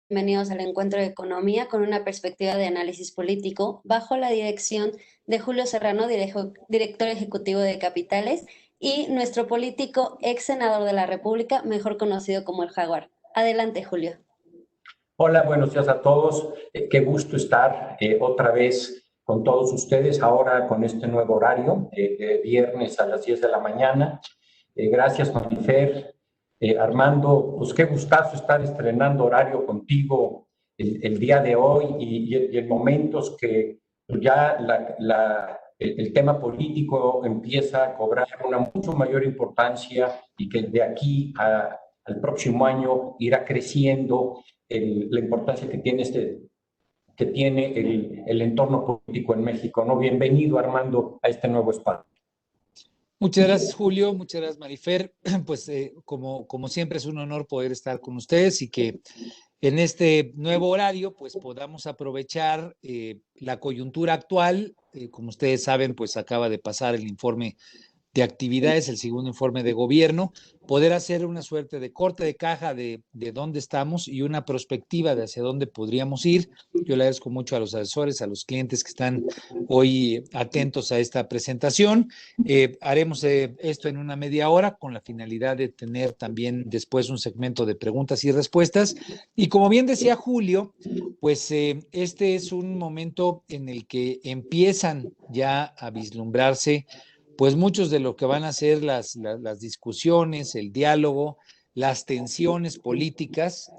Bienvenidos al encuentro de economía con una perspectiva de análisis político bajo la dirección de Julio Serrano, director ejecutivo de Capitales, y nuestro político ex senador de la República, mejor conocido como el Jaguar. Adelante, Julio. Hola, buenos días a todos. Qué gusto estar otra vez con todos ustedes, ahora con este nuevo horario, viernes a las 10 de la mañana. Gracias, Marifer. Armando, pues qué gustazo estar estrenando horario contigo el día de hoy y en momentos que ya el tema político empieza a cobrar una mucho mayor importancia y que de aquí al próximo año irá creciendo la importancia que tiene el entorno político en México, ¿no? Bienvenido, Armando, a este nuevo espacio. Muchas gracias, Julio. Muchas gracias, Marifer. Pues como siempre es un honor poder estar con ustedes y que en este nuevo horario pues podamos aprovechar la coyuntura actual. Como ustedes saben, pues acaba de pasar el informe de actividades, el segundo informe de gobierno, poder hacer una suerte de corte de caja de dónde estamos y una perspectiva de hacia dónde podríamos ir. Yo le agradezco mucho a los asesores, a los clientes que están hoy atentos a esta presentación. Haremos esto en una media hora con la finalidad de tener también después un segmento de preguntas y respuestas. Y como bien decía Julio, pues este es un momento en el que empiezan ya a vislumbrarse pues muchos de lo que van a ser las discusiones, el diálogo, las tensiones políticas.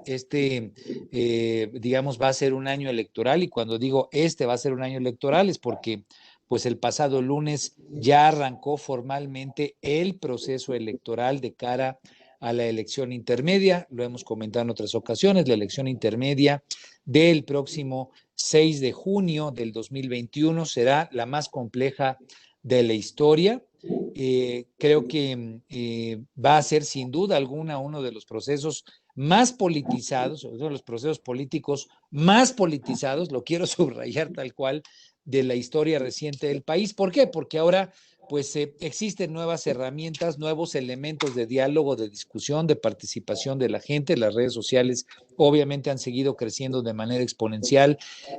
Digamos, va a ser un año electoral, y cuando digo va a ser un año electoral es porque pues el pasado lunes ya arrancó formalmente el proceso electoral de cara a la elección intermedia. Lo hemos comentado en otras ocasiones, la elección intermedia del próximo 6 de junio del 2021 será la más compleja de la historia. Creo que va a ser sin duda alguna uno de los procesos más politizados, uno de los procesos políticos más politizados, lo quiero subrayar tal cual, de la historia reciente del país. ¿Por qué? Porque ahora pues existen nuevas herramientas, nuevos elementos de diálogo, de discusión, de participación de la gente. Las redes sociales obviamente han seguido creciendo de manera exponencial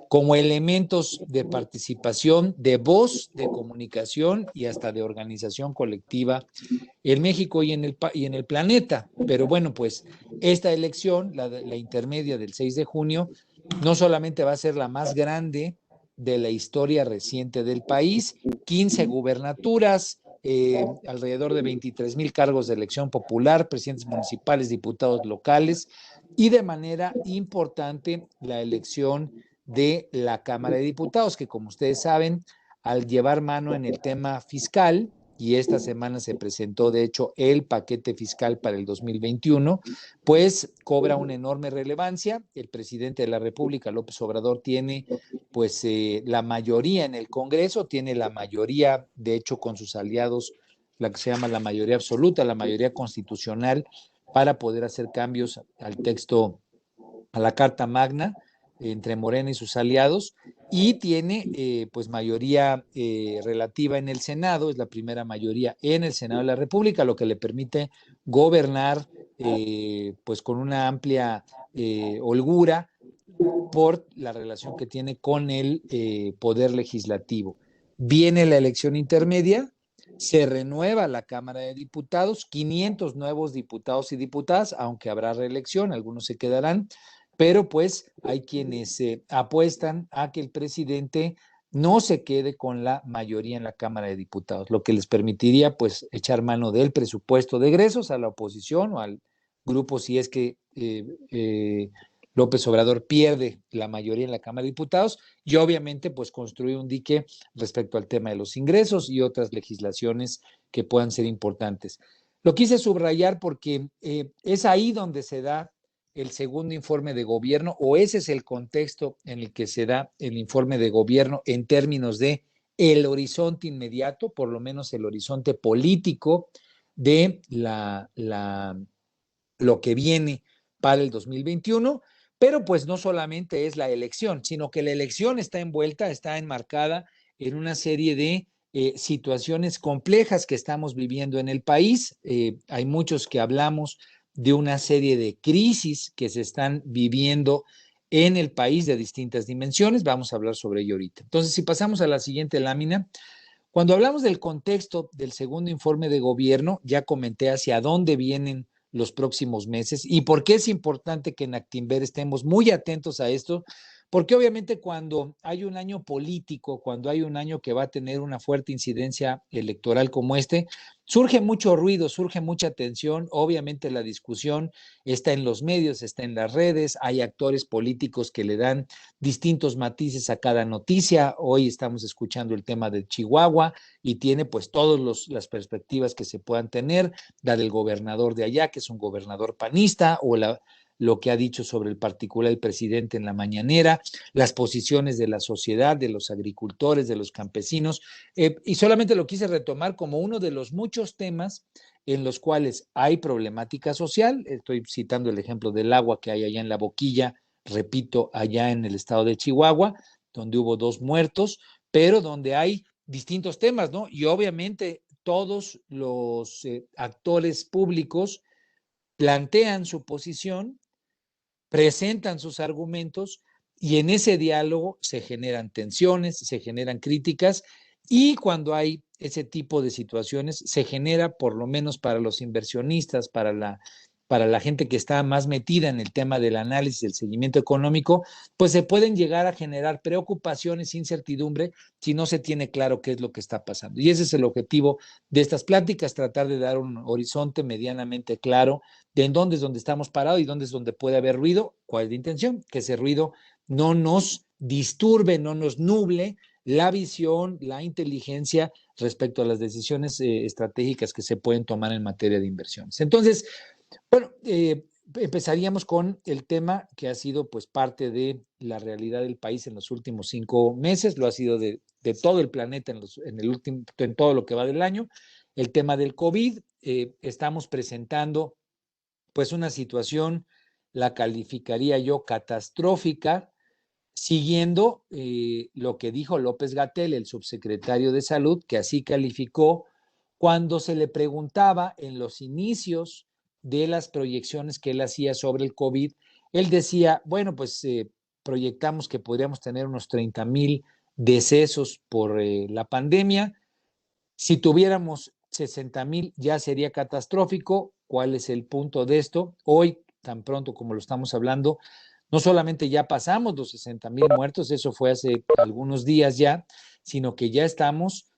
como elementos de participación, de voz, de comunicación y hasta de organización colectiva en México y en el planeta. Pero bueno, pues esta elección, la intermedia del 6 de junio, no solamente va a ser la más grande de la historia reciente del país, 15 gubernaturas, alrededor de 23,000 cargos de elección popular, presidentes municipales, diputados locales, y de manera importante la elección de la Cámara de Diputados, que como ustedes saben, al llevar mano en el tema fiscal, y esta semana se presentó de hecho el paquete fiscal para el 2021, pues cobra una enorme relevancia. El presidente de la República, López Obrador, tiene pues la mayoría en el Congreso, tiene la mayoría, de hecho con sus aliados, la que se llama la mayoría absoluta, la mayoría constitucional, para poder hacer cambios al texto, a la Carta Magna, entre Morena y sus aliados, y tiene pues mayoría relativa en el Senado, es la primera mayoría en el Senado de la República, lo que le permite gobernar pues con una amplia holgura por la relación que tiene con el poder legislativo. Viene la elección intermedia, se renueva la Cámara de Diputados, 500 nuevos diputados y diputadas, aunque habrá reelección, algunos se quedarán, pero pues hay quienes apuestan a que el presidente no se quede con la mayoría en la Cámara de Diputados, lo que les permitiría pues echar mano del presupuesto de egresos a la oposición o al grupo si es que López Obrador pierde la mayoría en la Cámara de Diputados, y obviamente pues construir un dique respecto al tema de los ingresos y otras legislaciones que puedan ser importantes. Lo quise subrayar porque es ahí donde se da el segundo informe de gobierno, o ese es el contexto en el que se da el informe de gobierno en términos de el horizonte inmediato, por lo menos el horizonte político de lo que viene para el 2021. Pero pues no solamente es la elección, sino que la elección está envuelta, está enmarcada en una serie de situaciones complejas que estamos viviendo en el país. Hay muchos que hablamos de una serie de crisis que se están viviendo en el país de distintas dimensiones. Vamos a hablar sobre ello ahorita. Entonces, si pasamos a la siguiente lámina, cuando hablamos del contexto del segundo informe de gobierno, ya comenté hacia dónde vienen los próximos meses y por qué es importante que en Actinver estemos muy atentos a esto, porque obviamente cuando hay un año político, cuando hay un año que va a tener una fuerte incidencia electoral como este, surge mucho ruido, surge mucha tensión, obviamente la discusión está en los medios, está en las redes, hay actores políticos que le dan distintos matices a cada noticia. Hoy estamos escuchando el tema de Chihuahua y tiene pues todas las perspectivas que se puedan tener, la del gobernador de allá, que es un gobernador panista, o lo que ha dicho sobre el particular el presidente en la mañanera, las posiciones de la sociedad, de los agricultores, de los campesinos, y solamente lo quise retomar como uno de los muchos temas en los cuales hay problemática social. Estoy citando el ejemplo del agua que hay allá en La Boquilla, repito, allá en el estado de Chihuahua, donde hubo 2 muertos, pero donde hay distintos temas, ¿no? Y obviamente todos los actores públicos plantean su posición, presentan sus argumentos y en ese diálogo se generan tensiones, se generan críticas y cuando hay ese tipo de situaciones se genera, por lo menos para los inversionistas, para la gente que está más metida en el tema del análisis, del seguimiento económico, pues se pueden llegar a generar preocupaciones, incertidumbre, si no se tiene claro qué es lo que está pasando. Y ese es el objetivo de estas pláticas, tratar de dar un horizonte medianamente claro de en dónde es donde estamos parados y dónde es donde puede haber ruido. ¿Cuál es la intención? Que ese ruido no nos disturbe, no nos nuble la visión, la inteligencia respecto a las decisiones estratégicas que se pueden tomar en materia de inversiones. Entonces, bueno, empezaríamos con el tema que ha sido pues parte de la realidad del país en los últimos 5 meses, lo ha sido de todo el planeta en todo lo que va del año, el tema del COVID. Estamos presentando pues una situación, la calificaría yo catastrófica, siguiendo lo que dijo López-Gatell, el subsecretario de Salud, que así calificó cuando se le preguntaba en los inicios de las proyecciones que él hacía sobre el COVID. Él decía, bueno, pues proyectamos que podríamos tener unos 30,000 decesos por la pandemia. Si tuviéramos 60,000 ya sería catastrófico. ¿Cuál es el punto de esto? Hoy, tan pronto como lo estamos hablando, no solamente ya pasamos los 60,000 muertos, eso fue hace algunos días ya, sino que ya estamos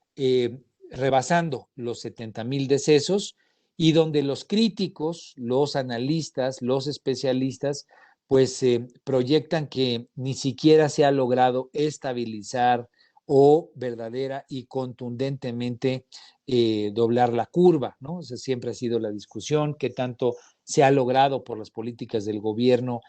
rebasando los 70,000 decesos y donde los críticos, los analistas, los especialistas, pues proyectan que ni siquiera se ha logrado estabilizar o verdadera y contundentemente doblar la curva, ¿no? O sea, siempre ha sido la discusión, qué tanto se ha logrado por las políticas del gobierno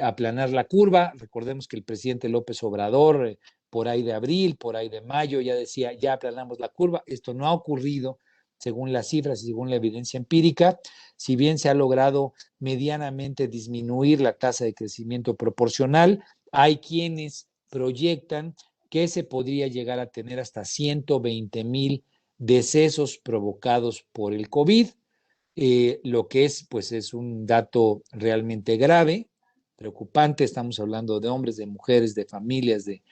aplanar la curva. Recordemos que el presidente López Obrador, por ahí de abril, por ahí de mayo, ya decía, ya aplanamos la curva. Esto no ha ocurrido según las cifras y según la evidencia empírica. Si bien se ha logrado medianamente disminuir la tasa de crecimiento proporcional, hay quienes proyectan que se podría llegar a tener hasta 120,000 decesos provocados por el COVID, lo que es, pues, es un dato realmente grave, preocupante. Estamos hablando de hombres, de mujeres, de familias, de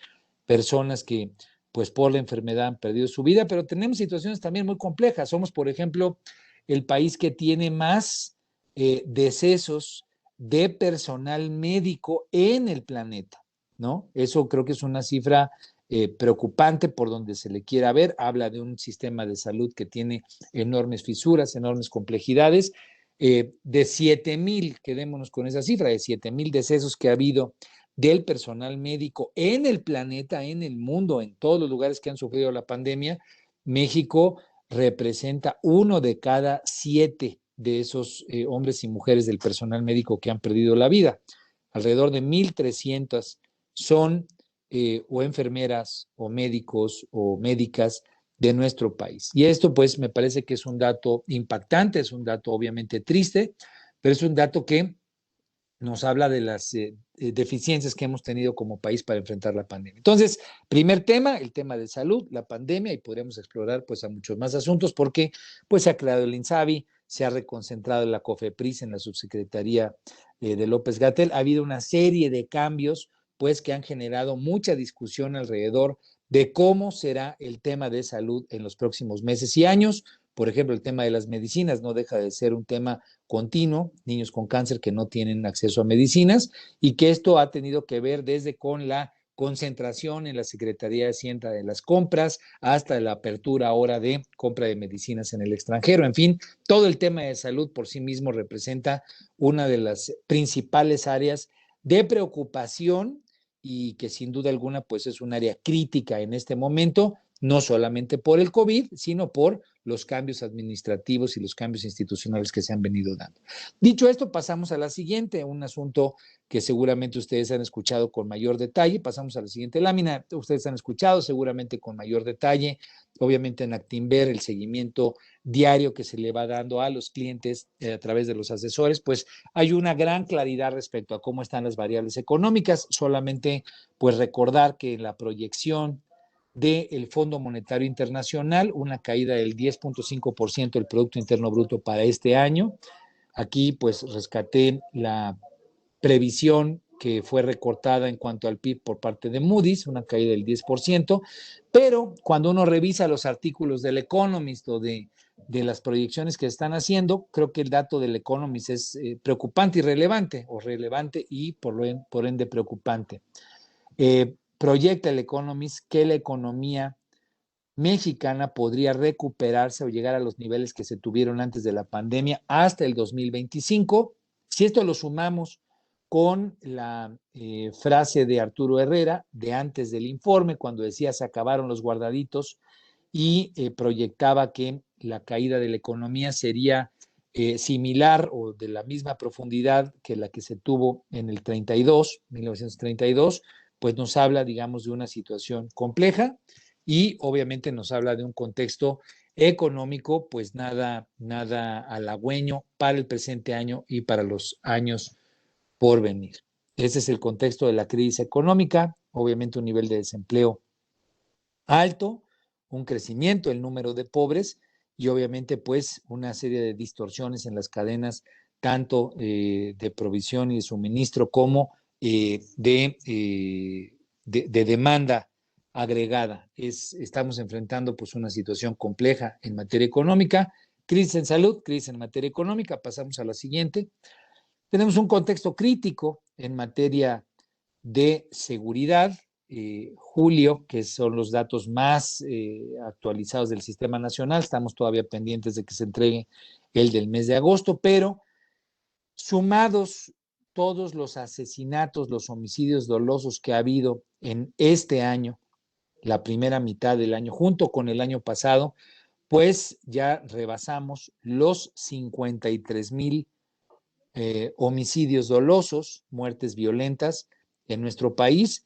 personas que, pues, por la enfermedad han perdido su vida, pero tenemos situaciones también muy complejas. Somos, por ejemplo, el país que tiene más decesos de personal médico en el planeta, ¿no? Eso creo que es una cifra preocupante por donde se le quiera ver. Habla de un sistema de salud que tiene enormes fisuras, enormes complejidades. De 7,000, quedémonos con esa cifra, de 7,000 decesos que ha habido del personal médico en el planeta, en el mundo, en todos los lugares que han sufrido la pandemia, México representa 1 de cada 7 de esos hombres y mujeres del personal médico que han perdido la vida. Alrededor de 1,300 son o enfermeras o médicos o médicas de nuestro país. Y esto pues me parece que es un dato impactante, es un dato obviamente triste, pero es un dato que nos habla de las deficiencias que hemos tenido como país para enfrentar la pandemia. Entonces, primer tema, el tema de salud, la pandemia, y podremos explorar pues a muchos más asuntos porque pues se ha creado el INSABI, se ha reconcentrado en la COFEPRIS, en la subsecretaría de López-Gatell. Ha habido una serie de cambios, pues, que han generado mucha discusión alrededor de cómo será el tema de salud en los próximos meses y años. Por ejemplo, el tema de las medicinas no deja de ser un tema continuo, niños con cáncer que no tienen acceso a medicinas, y que esto ha tenido que ver desde con la concentración en la Secretaría de Hacienda de las compras hasta la apertura ahora de compra de medicinas en el extranjero. En fin, todo el tema de salud por sí mismo representa una de las principales áreas de preocupación y que sin duda alguna pues es un área crítica en este momento, no solamente por el COVID, sino por los cambios administrativos y los cambios institucionales que se han venido dando. Dicho esto, pasamos a la siguiente, un asunto que seguramente ustedes han escuchado con mayor detalle. Pasamos a la siguiente lámina. Ustedes han escuchado seguramente con mayor detalle, obviamente en Actinver, el seguimiento diario que se le va dando a los clientes a través de los asesores, pues hay una gran claridad respecto a cómo están las variables económicas. Solamente pues recordar que en la proyección del Fondo Monetario Internacional, una caída del 10.5% del Producto Interno Bruto para este año. Aquí pues rescaté la previsión que fue recortada en cuanto al PIB por parte de Moody's, una caída del 10%, pero cuando uno revisa los artículos del Economist o de las proyecciones que están haciendo, creo que el dato del Economist es preocupante y relevante, o relevante y por ende preocupante. Proyecta el Economist que la economía mexicana podría recuperarse o llegar a los niveles que se tuvieron antes de la pandemia hasta el 2025. Si esto lo sumamos con la frase de Arturo Herrera de antes del informe, cuando decía se acabaron los guardaditos y proyectaba que la caída de la economía sería similar o de la misma profundidad que la que se tuvo en el 1932, pues nos habla, digamos, de una situación compleja y obviamente nos habla de un contexto económico, pues nada halagüeño para el presente año y para los años por venir. Ese es el contexto de la crisis económica, obviamente un nivel de desempleo alto, un crecimiento del número de pobres y obviamente pues una serie de distorsiones en las cadenas tanto de provisión y de suministro como de demanda agregada. Estamos enfrentando pues una situación compleja en materia económica, crisis en salud, crisis en materia económica. Pasamos a la siguiente. Tenemos un contexto crítico en materia de seguridad. Julio, que son los datos más actualizados del Sistema Nacional, estamos todavía pendientes de que se entregue el del mes de agosto, pero sumados todos los asesinatos, los homicidios dolosos que ha habido en este año, la primera mitad del año, junto con el año pasado, pues ya rebasamos los 53,000 homicidios dolosos, muertes violentas en nuestro país.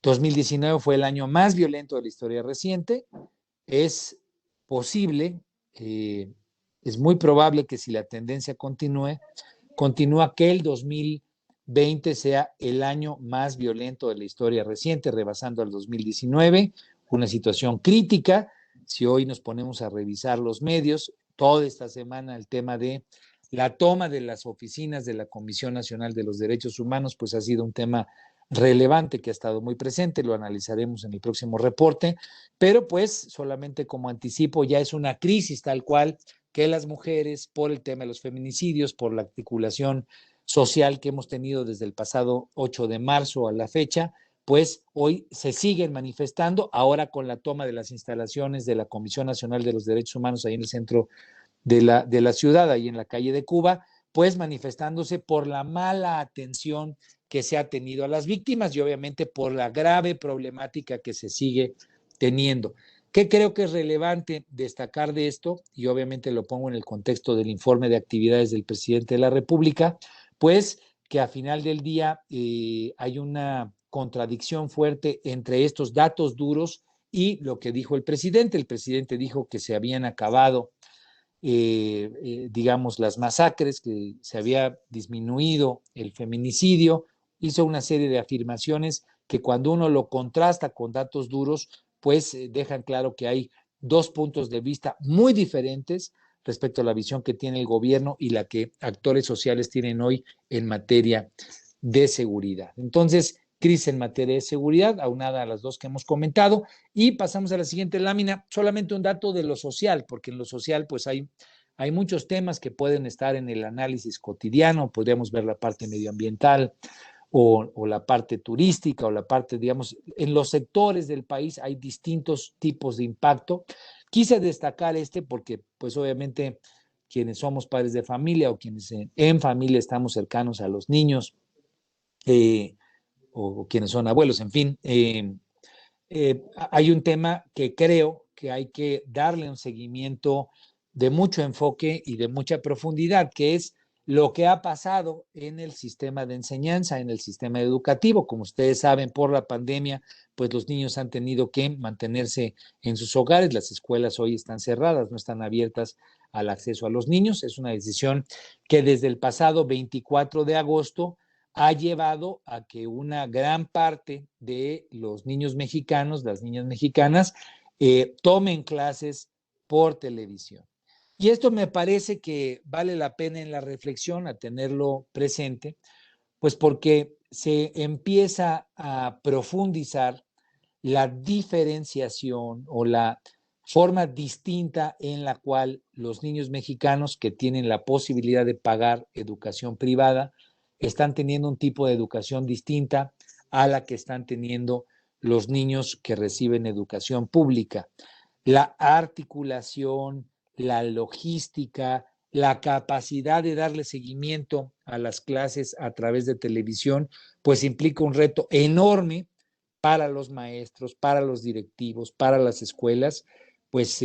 2019 fue el año más violento de la historia reciente. Es posible, es muy probable que si la tendencia continúa que el 2020 sea el año más violento de la historia reciente, rebasando al 2019, una situación crítica. Si hoy nos ponemos a revisar los medios, toda esta semana el tema de la toma de las oficinas de la Comisión Nacional de los Derechos Humanos, pues ha sido un tema relevante que ha estado muy presente, lo analizaremos en el próximo reporte, pero pues solamente como anticipo, ya es una crisis tal cual que las mujeres, por el tema de los feminicidios, por la articulación social que hemos tenido desde el pasado 8 de marzo a la fecha, pues hoy se siguen manifestando, ahora con la toma de las instalaciones de la Comisión Nacional de los Derechos Humanos ahí en el centro de la ciudad, ahí en la calle de Cuba, pues manifestándose por la mala atención que se ha tenido a las víctimas y obviamente por la grave problemática que se sigue teniendo. ¿Qué creo que es relevante destacar de esto? Y obviamente lo pongo en el contexto del informe de actividades del presidente de la República, pues que a final del día hay una contradicción fuerte entre estos datos duros y lo que dijo el presidente. El presidente dijo que se habían acabado digamos, las masacres, que se había disminuido el feminicidio, hizo una serie de afirmaciones que cuando uno lo contrasta con datos duros, pues dejan claro que hay dos puntos de vista muy diferentes respecto a la visión que tiene el gobierno y la que actores sociales tienen hoy en materia de seguridad. Entonces, crisis en materia de seguridad, aunada a las dos que hemos comentado, y pasamos a la siguiente lámina, solamente un dato de lo social, porque en lo social pues hay muchos temas que pueden estar en el análisis cotidiano, podríamos ver la parte medioambiental o la parte turística o la parte, digamos, en los sectores del país hay distintos tipos de impacto. Quise destacar este porque pues obviamente quienes somos padres de familia o quienes en familia estamos cercanos a los niños, eh, o quienes son abuelos, en fin, hay un tema que creo que hay que darle un seguimiento de mucho enfoque y de mucha profundidad, que es lo que ha pasado en el sistema de enseñanza, en el sistema educativo. Como ustedes saben, por la pandemia, pues los niños han tenido que mantenerse en sus hogares. Las escuelas hoy están cerradas, no están abiertas al acceso a los niños. Es una decisión que desde el pasado 24 de agosto ha llevado a que una gran parte de los niños mexicanos, las niñas mexicanas, tomen clases por televisión. Y esto me parece que vale la pena en la reflexión a tenerlo presente, pues porque se empieza a profundizar la diferenciación o la forma distinta en la cual los niños mexicanos que tienen la posibilidad de pagar educación privada están teniendo un tipo de educación distinta a la que están teniendo los niños que reciben educación pública. La articulación, la logística, la capacidad de darle seguimiento a las clases a través de televisión, pues implica un reto enorme para los maestros, para los directivos, para las escuelas, pues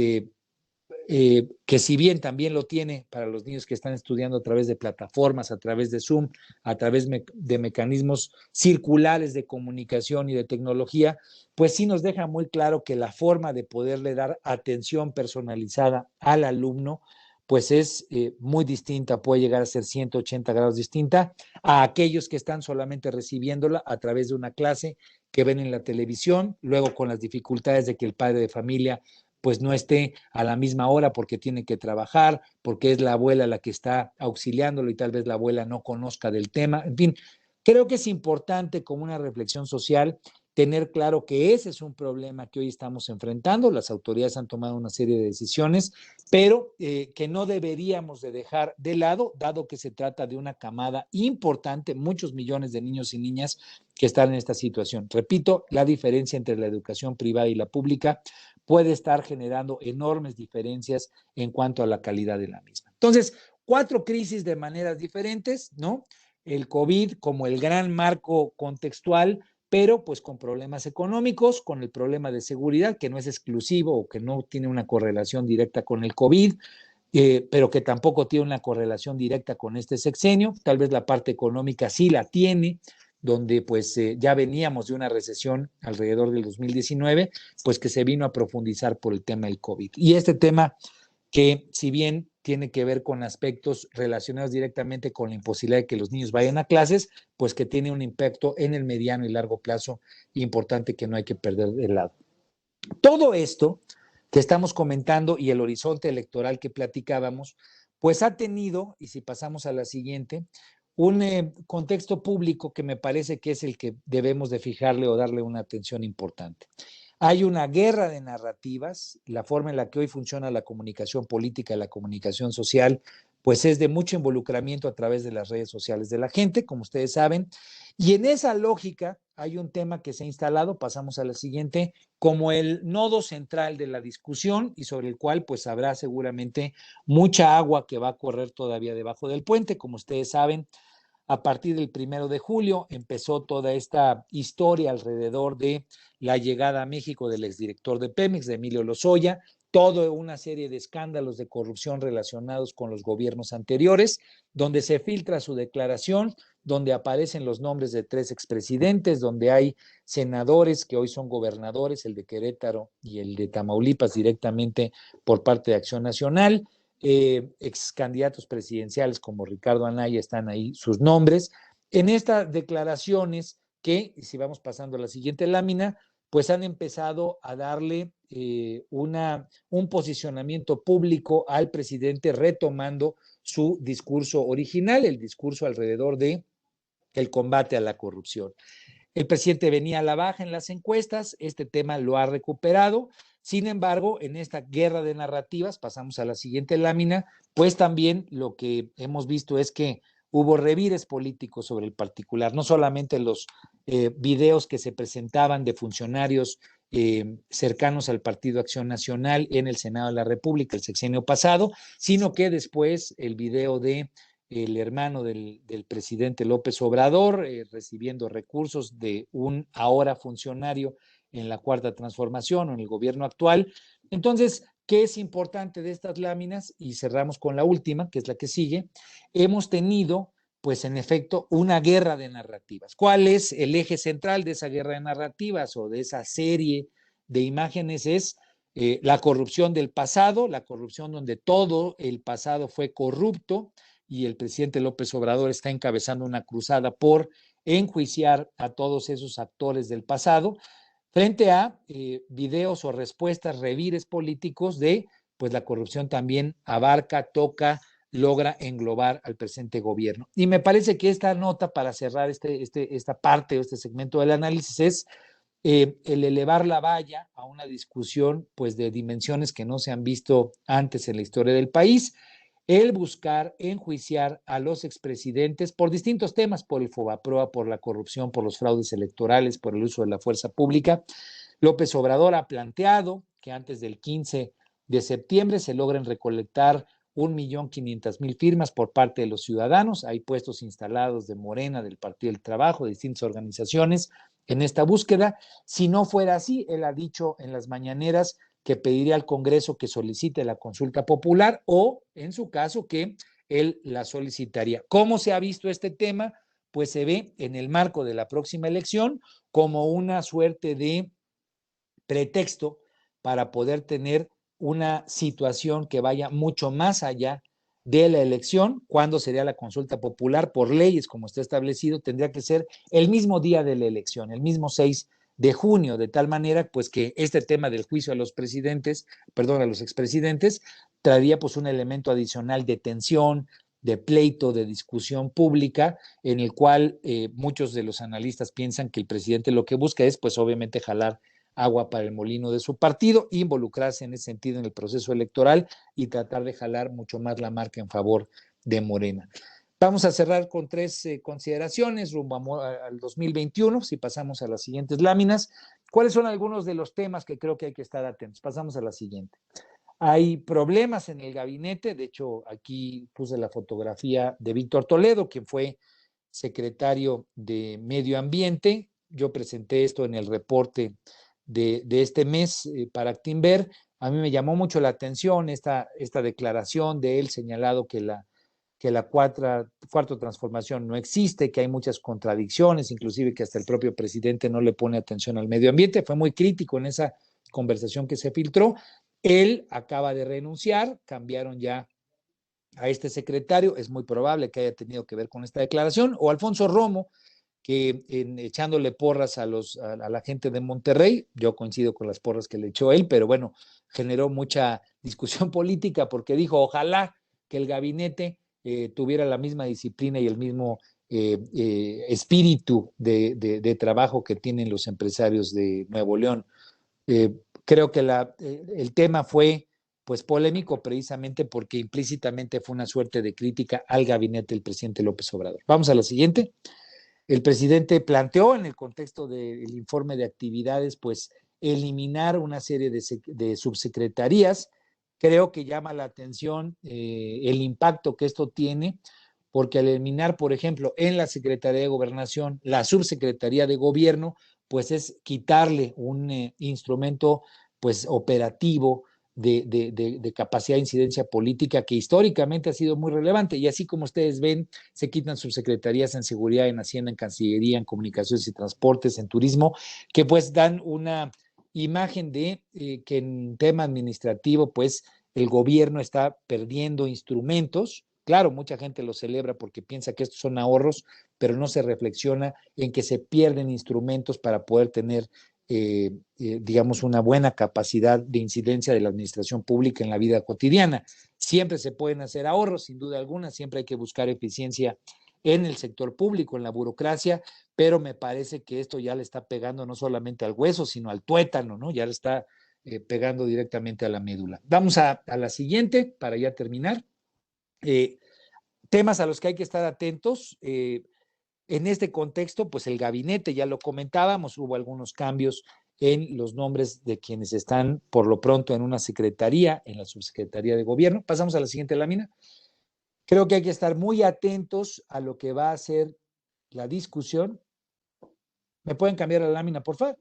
que si bien también lo tiene para los niños que están estudiando a través de plataformas, a través de Zoom, a través de mecanismos circulares de comunicación y de tecnología, pues sí nos deja muy claro que la forma de poderle dar atención personalizada al alumno, pues es muy distinta, puede llegar a ser 180 grados distinta a aquellos que están solamente recibiéndola a través de una clase que ven en la televisión, luego con las dificultades de que el padre de familia pues no esté a la misma hora porque tiene que trabajar, porque es la abuela la que está auxiliándolo y tal vez la abuela no conozca del tema. En fin, creo que es importante como una reflexión social tener claro que ese es un problema que hoy estamos enfrentando. Las autoridades han tomado una serie de decisiones, pero que no deberíamos de dejar de lado, dado que se trata de una camada importante, muchos millones de niños y niñas que están en esta situación. Repito, la diferencia entre la educación privada y la pública puede estar generando enormes diferencias en cuanto a la calidad de la misma. Entonces, 4 crisis de maneras diferentes, ¿no? El COVID como el gran marco contextual, pero pues con problemas económicos, con el problema de seguridad, que no es exclusivo o que no tiene una correlación directa con el COVID, pero que tampoco tiene una correlación directa con este sexenio. Tal vez la parte económica sí la tiene, donde pues ya veníamos de una recesión alrededor del 2019, pues que se vino a profundizar por el tema del COVID. Y este tema que si bien tiene que ver con aspectos relacionados directamente con la imposibilidad de que los niños vayan a clases, pues que tiene un impacto en el mediano y largo plazo importante que no hay que perder de lado. Todo esto que estamos comentando y el horizonte electoral que platicábamos, pues ha tenido, y si pasamos a la siguiente, un contexto público que me parece que es el que debemos de fijarle o darle una atención importante. Hay una guerra de narrativas, la forma en la que hoy funciona la comunicación política y la comunicación social, pues es de mucho involucramiento a través de las redes sociales de la gente, como ustedes saben, y en esa lógica hay un tema que se ha instalado, pasamos a la siguiente, como el nodo central de la discusión y sobre el cual pues habrá seguramente mucha agua que va a correr todavía debajo del puente, como ustedes saben. A partir del 1 de julio empezó toda esta historia alrededor de la llegada a México del exdirector de Pemex, de Emilio Lozoya, toda una serie de escándalos de corrupción relacionados con los gobiernos anteriores, donde se filtra su declaración, donde aparecen los nombres de 3 expresidentes, donde hay senadores que hoy son gobernadores, el de Querétaro y el de Tamaulipas directamente por parte de Acción Nacional, ex candidatos presidenciales como Ricardo Anaya están ahí sus nombres. En estas declaraciones que, si vamos pasando a la siguiente lámina, pues han empezado a darle un posicionamiento público al presidente, retomando su discurso original, el discurso alrededor de el combate a la corrupción. El presidente venía a la baja en las encuestas, este tema lo ha recuperado. Sin embargo, en esta guerra de narrativas, pasamos a la siguiente lámina, pues también lo que hemos visto es que hubo revires políticos sobre el particular, no solamente los videos que se presentaban de funcionarios cercanos al Partido Acción Nacional en el Senado de la República el sexenio pasado, sino que después el video de el hermano del presidente López Obrador, recibiendo recursos de un ahora funcionario en la Cuarta Transformación o en el gobierno actual. Entonces, ¿qué es importante de estas láminas? Y cerramos con la última, que es la que sigue. Hemos tenido, pues en efecto, una guerra de narrativas. ¿Cuál es el eje central de esa guerra de narrativas o de esa serie de imágenes? Es la corrupción del pasado, la corrupción donde todo el pasado fue corrupto, y el presidente López Obrador está encabezando una cruzada por enjuiciar a todos esos actores del pasado, frente a videos o respuestas, revires políticos de, pues la corrupción también abarca, toca, logra englobar al presente gobierno. Y me parece que esta nota, para cerrar esta parte o este segmento del análisis, es el elevar la valla a una discusión pues de dimensiones que no se han visto antes en la historia del país, el buscar enjuiciar a los expresidentes por distintos temas, por el Fobaproa, por la corrupción, por los fraudes electorales, por el uso de la fuerza pública. López Obrador ha planteado que antes del 15 de septiembre se logren recolectar 1.500.000 firmas por parte de los ciudadanos. Hay puestos instalados de Morena, del Partido del Trabajo, de distintas organizaciones en esta búsqueda. Si no fuera así, él ha dicho en las mañaneras que pediría al Congreso que solicite la consulta popular o, en su caso, que él la solicitaría. ¿Cómo se ha visto este tema? Pues se ve en el marco de la próxima elección como una suerte de pretexto para poder tener una situación que vaya mucho más allá de la elección. ¿Cuándo sería la consulta popular? Por leyes, como está establecido, tendría que ser el mismo día de la elección, el mismo 6 de junio, de tal manera pues que este tema del juicio a los presidentes, perdón, a los expresidentes, traería pues un elemento adicional de tensión, de pleito, de discusión pública, en el cual muchos de los analistas piensan que el presidente lo que busca es pues obviamente jalar agua para el molino de su partido, involucrarse en ese sentido en el proceso electoral y tratar de jalar mucho más la marca en favor de Morena. Vamos a cerrar con tres consideraciones rumbo al 2021, si pasamos a las siguientes láminas. ¿Cuáles son algunos de los temas que creo que hay que estar atentos? Pasamos a la siguiente. Hay problemas en el gabinete, de hecho aquí puse la fotografía de Víctor Toledo, quien fue secretario de Medio Ambiente. Yo presenté esto en el reporte de este mes para Actinver. A mí me llamó mucho la atención esta declaración de él señalado que la cuarta transformación no existe, que hay muchas contradicciones, inclusive que hasta el propio presidente no le pone atención al medio ambiente. Fue muy crítico en esa conversación que se filtró. Él acaba de renunciar, cambiaron ya a este secretario, es muy probable que haya tenido que ver con esta declaración, o Alfonso Romo, que echándole porras a la gente de Monterrey, yo coincido con las porras que le echó él, pero bueno, generó mucha discusión política porque dijo, ojalá que el gabinete tuviera la misma disciplina y el mismo espíritu de trabajo que tienen los empresarios de Nuevo León. Creo que el tema fue pues polémico precisamente porque implícitamente fue una suerte de crítica al gabinete del presidente López Obrador. Vamos a la siguiente. El presidente planteó en el contexto del informe de actividades, pues eliminar una serie de subsecretarías. Creo que llama la atención el impacto que esto tiene, porque al eliminar, por ejemplo, en la Secretaría de Gobernación, la subsecretaría de Gobierno, pues es quitarle un instrumento pues operativo de capacidad de incidencia política que históricamente ha sido muy relevante. Y así como ustedes ven, se quitan subsecretarías en seguridad, en Hacienda, en Cancillería, en Comunicaciones y Transportes, en Turismo, que pues dan una imagen de que en tema administrativo, pues el gobierno está perdiendo instrumentos. Claro, mucha gente lo celebra porque piensa que estos son ahorros, pero no se reflexiona en que se pierden instrumentos para poder tener digamos, una buena capacidad de incidencia de la administración pública en la vida cotidiana. Siempre se pueden hacer ahorros, sin duda alguna, siempre hay que buscar eficiencia en el sector público, en la burocracia, pero me parece que esto ya le está pegando no solamente al hueso, sino al tuétano, ¿no? Ya le está pegando directamente a la médula. Vamos a la siguiente para ya terminar. Temas a los que hay que estar atentos. En este contexto, pues el gabinete, ya lo comentábamos, hubo algunos cambios en los nombres de quienes están por lo pronto en una secretaría, en la subsecretaría de gobierno. Pasamos a la siguiente lámina. Creo que hay que estar muy atentos a lo que va a ser la discusión. ¿Me pueden cambiar la lámina, por favor?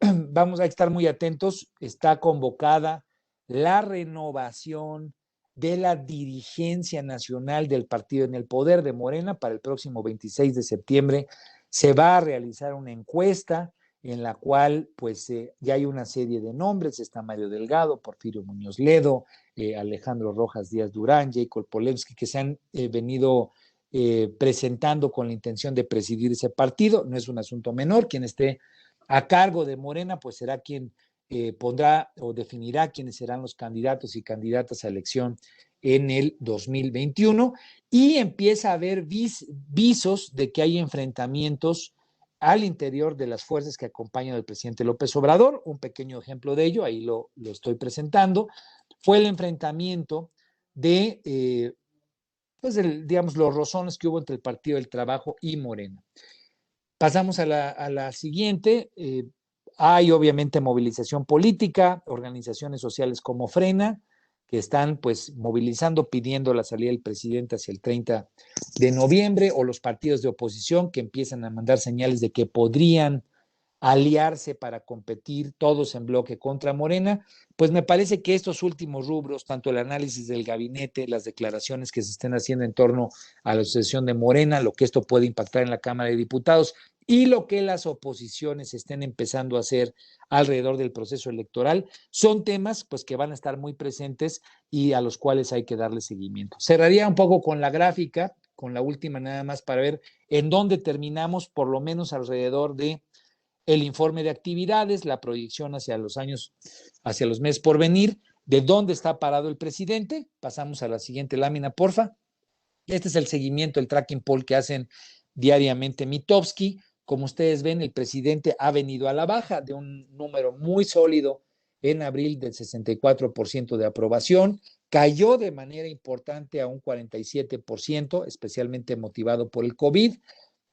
Vamos a estar muy atentos. Está convocada la renovación de la dirigencia nacional del partido en el poder de Morena para el próximo 26 de septiembre. Se va a realizar una encuesta en la cual pues ya hay una serie de nombres. Está Mario Delgado, Porfirio Muñoz Ledo, Alejandro Rojas Díaz Durán, Jacob Polensky, que se han venido presentando con la intención de presidir ese partido. No es un asunto menor. Quien esté a cargo de Morena, pues será quien pondrá o definirá quiénes serán los candidatos y candidatas a elección en el 2021, y empieza a haber visos de que hay enfrentamientos al interior de las fuerzas que acompañan al presidente López Obrador. Un pequeño ejemplo de ello, ahí lo estoy presentando, fue el enfrentamiento de, pues digamos, los rozones que hubo entre el Partido del Trabajo y Morena. Pasamos a la siguiente. Hay obviamente movilización política, organizaciones sociales como Frena, que están pues movilizando, pidiendo la salida del presidente hacia el 30 de noviembre, o los partidos de oposición que empiezan a mandar señales de que podrían aliarse para competir todos en bloque contra Morena. Pues me parece que estos últimos rubros, tanto el análisis del gabinete, las declaraciones que se estén haciendo en torno a la sucesión de Morena, lo que esto puede impactar en la Cámara de Diputados y lo que las oposiciones estén empezando a hacer alrededor del proceso electoral, son temas pues que van a estar muy presentes y a los cuales hay que darle seguimiento. Cerraría un poco con la gráfica, con la última nada más, para ver en dónde terminamos, por lo menos alrededor de el informe de actividades, la proyección hacia los años, hacia los meses por venir, de dónde está parado el presidente. Pasamos a la siguiente lámina, porfa. Este es el seguimiento, el tracking poll que hacen diariamente Mitofsky. Como ustedes ven, el presidente ha venido a la baja de un número muy sólido en abril del 64% de aprobación, cayó de manera importante a un 47%, especialmente motivado por el COVID.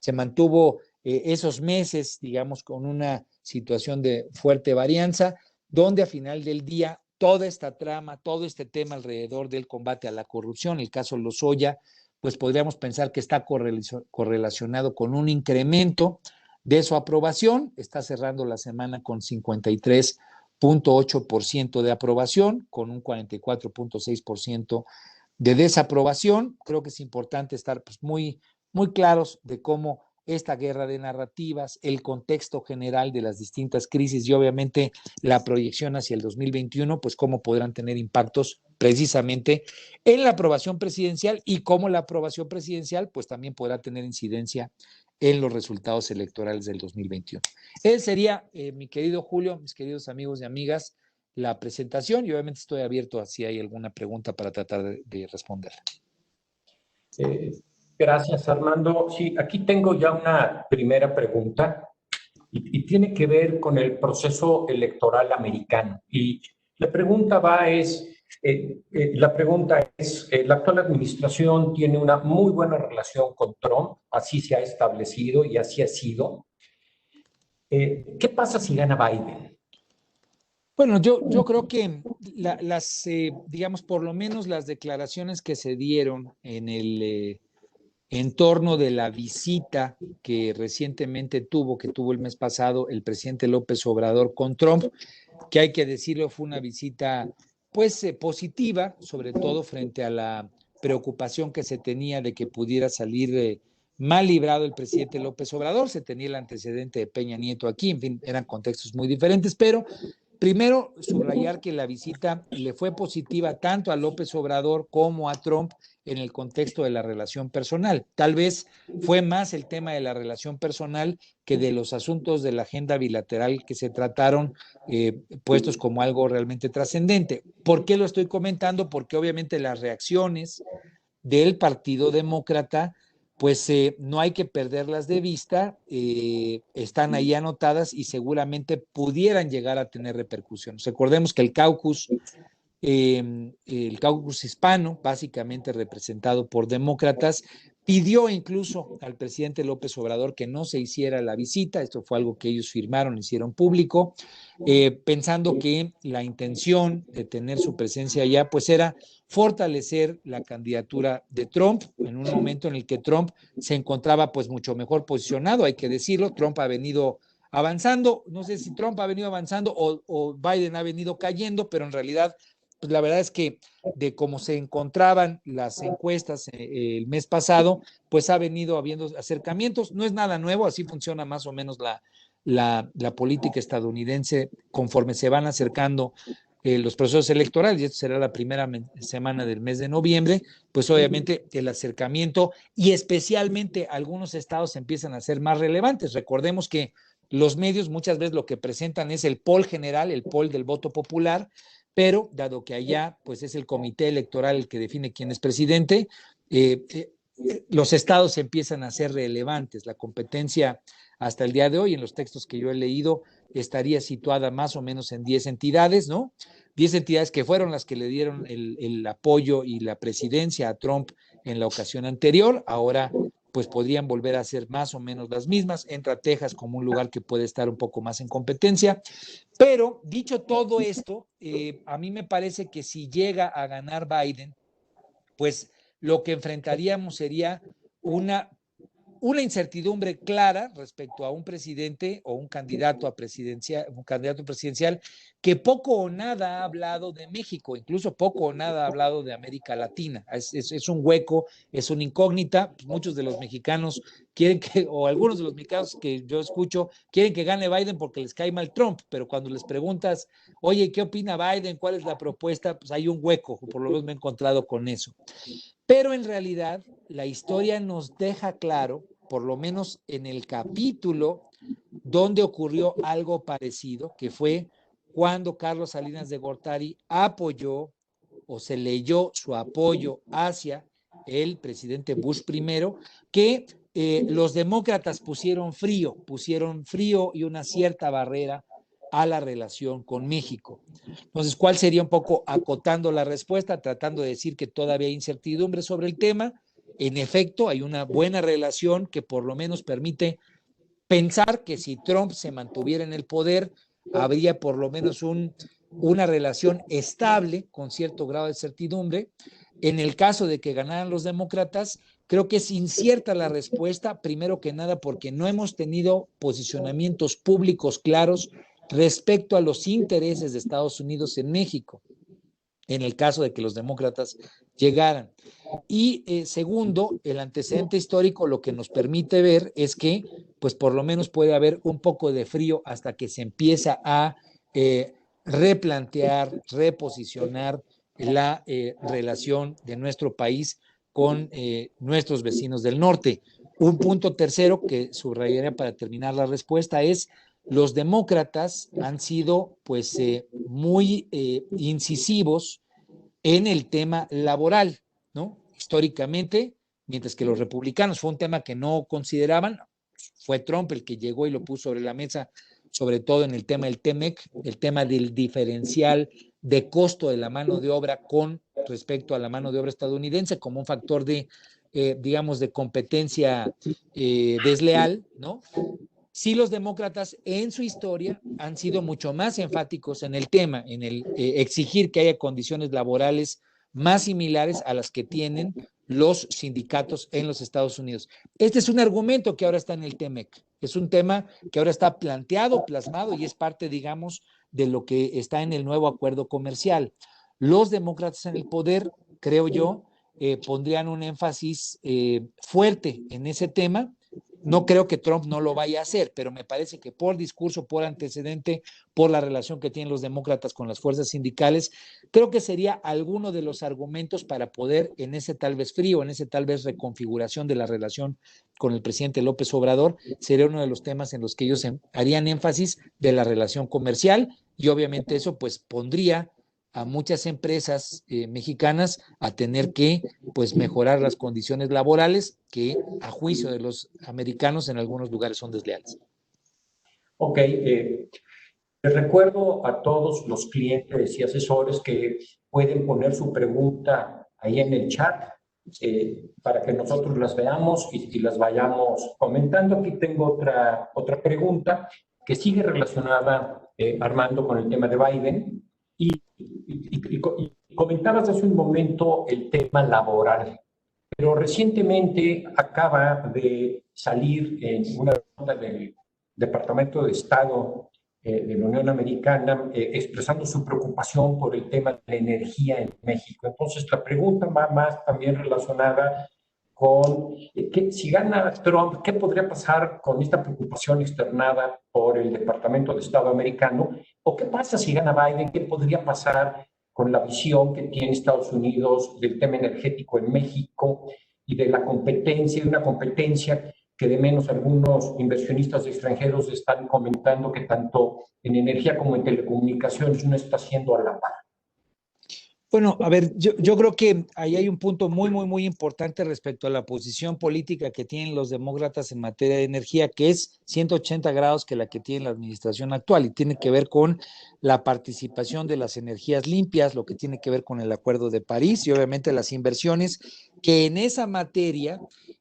Se mantuvo esos meses, digamos, con una situación de fuerte varianza, donde a final del día toda esta trama, todo este tema alrededor del combate a la corrupción, el caso Lozoya, pues podríamos pensar que está correlacionado con un incremento de su aprobación. Está cerrando la semana con 53.8% de aprobación, con un 44.6% de desaprobación. Creo que es importante estar pues muy claros de cómo esta guerra de narrativas, el contexto general de las distintas crisis y obviamente la proyección hacia el 2021, pues cómo podrán tener impactos precisamente en la aprobación presidencial, y cómo la aprobación presidencial pues también podrá tener incidencia en los resultados electorales del 2021. Ese sería, mi querido Julio, mis queridos amigos y amigas, la presentación, y obviamente estoy abierto a si hay alguna pregunta para tratar de responderla. Gracias, Armando. Sí, aquí tengo ya una primera pregunta y tiene que ver con el proceso electoral americano. Y la pregunta es, la actual administración tiene una muy buena relación con Trump, así se ha establecido y así ha sido. ¿Qué pasa si gana Biden? Bueno, yo creo que digamos, por lo menos las declaraciones que se dieron en el en torno de la visita que recientemente que tuvo el mes pasado el presidente López Obrador con Trump, que hay que decirlo, fue una visita pues positiva, sobre todo frente a la preocupación que se tenía de que pudiera salir mal librado el presidente López Obrador. Se tenía el antecedente de Peña Nieto aquí, en fin, eran contextos muy diferentes, pero Primero, subrayar que la visita le fue positiva tanto a López Obrador como a Trump en el contexto de la relación personal. Tal vez fue más el tema de la relación personal que de los asuntos de la agenda bilateral que se trataron puestos como algo realmente trascendente. ¿Por qué lo estoy comentando? Porque obviamente las reacciones del Partido Demócrata pues no hay que perderlas de vista, están ahí anotadas y seguramente pudieran llegar a tener repercusiones. Recordemos que el caucus hispano, básicamente representado por demócratas, pidió incluso al presidente López Obrador que no se hiciera la visita. Esto fue algo que ellos firmaron, hicieron público, pensando que la intención de tener su presencia allá pues era fortalecer la candidatura de Trump en un momento en el que Trump se encontraba pues mucho mejor posicionado, hay que decirlo. Trump ha venido avanzando, no sé si Trump ha venido avanzando o Biden ha venido cayendo, pero en realidad pues la verdad es que de cómo se encontraban las encuestas el mes pasado, pues ha venido habiendo acercamientos. No es nada nuevo, así funciona más o menos la política estadounidense conforme se van acercando los procesos electorales, y esto será la primera semana del mes de noviembre, pues obviamente el acercamiento y especialmente algunos estados empiezan a ser más relevantes. Recordemos que los medios muchas veces lo que presentan es el poll general, el poll del voto popular, pero dado que allá pues es el comité electoral el que define quién es presidente, los estados empiezan a ser relevantes. La competencia hasta el día de hoy, en los textos que yo he leído, estaría situada más o menos en 10 entidades, ¿no? 10 entidades que fueron las que le dieron el apoyo y la presidencia a Trump en la ocasión anterior. Ahora pues podrían volver a ser más o menos las mismas. Entra Texas como un lugar que puede estar un poco más en competencia. Pero dicho todo esto, a mí me parece que si llega a ganar Biden, pues lo que enfrentaríamos sería una una incertidumbre clara respecto a un presidente o un candidato presidencial que poco o nada ha hablado de México, incluso poco o nada ha hablado de América Latina. Es un hueco, es una incógnita. Muchos de los mexicanos quieren que, o algunos de los mexicanos que yo escucho, quieren que gane Biden porque les cae mal Trump, pero cuando les preguntas, oye, ¿qué opina Biden? ¿Cuál es la propuesta? Pues hay un hueco, por lo menos me he encontrado con eso. Pero en realidad la historia nos deja claro, por lo menos en el capítulo donde ocurrió algo parecido, que fue cuando Carlos Salinas de Gortari apoyó o se leyó su apoyo hacia el presidente Bush primero, que los demócratas pusieron frío y una cierta barrera a la relación con México. Entonces, ¿cuál sería un poco acotando la respuesta, tratando de decir que todavía hay incertidumbre sobre el tema? En efecto, hay una buena relación que por lo menos permite pensar que si Trump se mantuviera en el poder, habría por lo menos una relación estable con cierto grado de certidumbre. En el caso de que ganaran los demócratas, creo que es incierta la respuesta, primero que nada porque no hemos tenido posicionamientos públicos claros respecto a los intereses de Estados Unidos en México, en el caso de que los demócratas llegaran. Y segundo, el antecedente histórico lo que nos permite ver es que, pues por lo menos puede haber un poco de frío hasta que se empieza a replantear, reposicionar la relación de nuestro país con nuestros vecinos del norte. Un punto tercero que subrayaría para terminar la respuesta es los demócratas han sido pues muy incisivos en el tema laboral, ¿no? Históricamente, mientras que los republicanos fue un tema que no consideraban, fue Trump el que llegó y lo puso sobre la mesa, sobre todo en el tema del TEMEC, el tema del diferencial de costo de la mano de obra con respecto a la mano de obra estadounidense como un factor de, digamos, de competencia desleal, ¿no? Sí, los demócratas en su historia han sido mucho más enfáticos en el tema, en el exigir que haya condiciones laborales más similares a las que tienen los sindicatos en los Estados Unidos. Este es un argumento que ahora está en el TEMEC, es un tema que ahora está planteado, plasmado y es parte, digamos, de lo que está en el nuevo acuerdo comercial. Los demócratas en el poder, creo yo, pondrían un énfasis fuerte en ese tema, no creo que Trump no lo vaya a hacer, pero me parece que por discurso, por antecedente, por la relación que tienen los demócratas con las fuerzas sindicales, creo que sería alguno de los argumentos para poder, en ese tal vez frío, en ese tal vez reconfiguración de la relación con el presidente López Obrador, sería uno de los temas en los que ellos harían énfasis de la relación comercial, y obviamente eso pues pondría a muchas empresas mexicanas a tener que pues mejorar las condiciones laborales que a juicio de los americanos en algunos lugares son desleales. Ok, les recuerdo a todos los clientes y asesores que pueden poner su pregunta ahí en el chat para que nosotros las veamos y las vayamos comentando. Aquí tengo otra pregunta que sigue relacionada, Armando, con el tema de Biden. Y comentabas hace un momento el tema laboral, pero recientemente acaba de salir en una nota del Departamento de Estado de la Unión Americana expresando su preocupación por el tema de la energía en México. Entonces, la pregunta va más también relacionada con que si gana Trump, ¿qué podría pasar con esta preocupación externada por el Departamento de Estado americano? ¿O qué pasa si gana Biden? ¿Qué podría pasar con la visión que tiene Estados Unidos del tema energético en México y de la competencia, de una competencia que de menos algunos inversionistas extranjeros están comentando que tanto en energía como en telecomunicaciones no está siendo a la par? Bueno, a ver, yo creo que ahí hay un punto muy importante respecto a la posición política que tienen los demócratas en materia de energía, que es 180 grados que la que tiene la administración actual, y tiene que ver con la participación de las energías limpias, lo que tiene que ver con el Acuerdo de París y obviamente las inversiones que en esa materia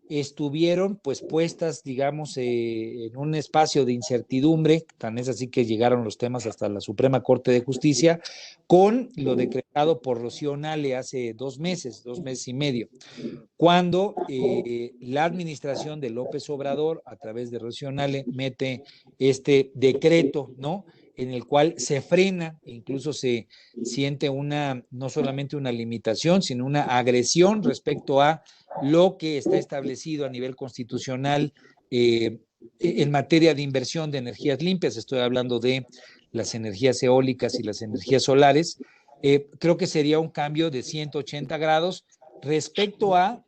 estuvieron pues puestas, digamos, en un espacio de incertidumbre. Tan es así que llegaron los temas hasta la Suprema Corte de Justicia, con lo decretado por Rocío Nale hace 2 meses y medio, cuando la administración de López Obrador, a través de Rocío Nale, mete este decreto, ¿no?, en el cual se frena, incluso se siente no solamente una limitación, sino una agresión respecto a lo que está establecido a nivel constitucional en materia de inversión de energías limpias. Estoy hablando de las energías eólicas y las energías solares. Creo que sería un cambio de 180 grados respecto a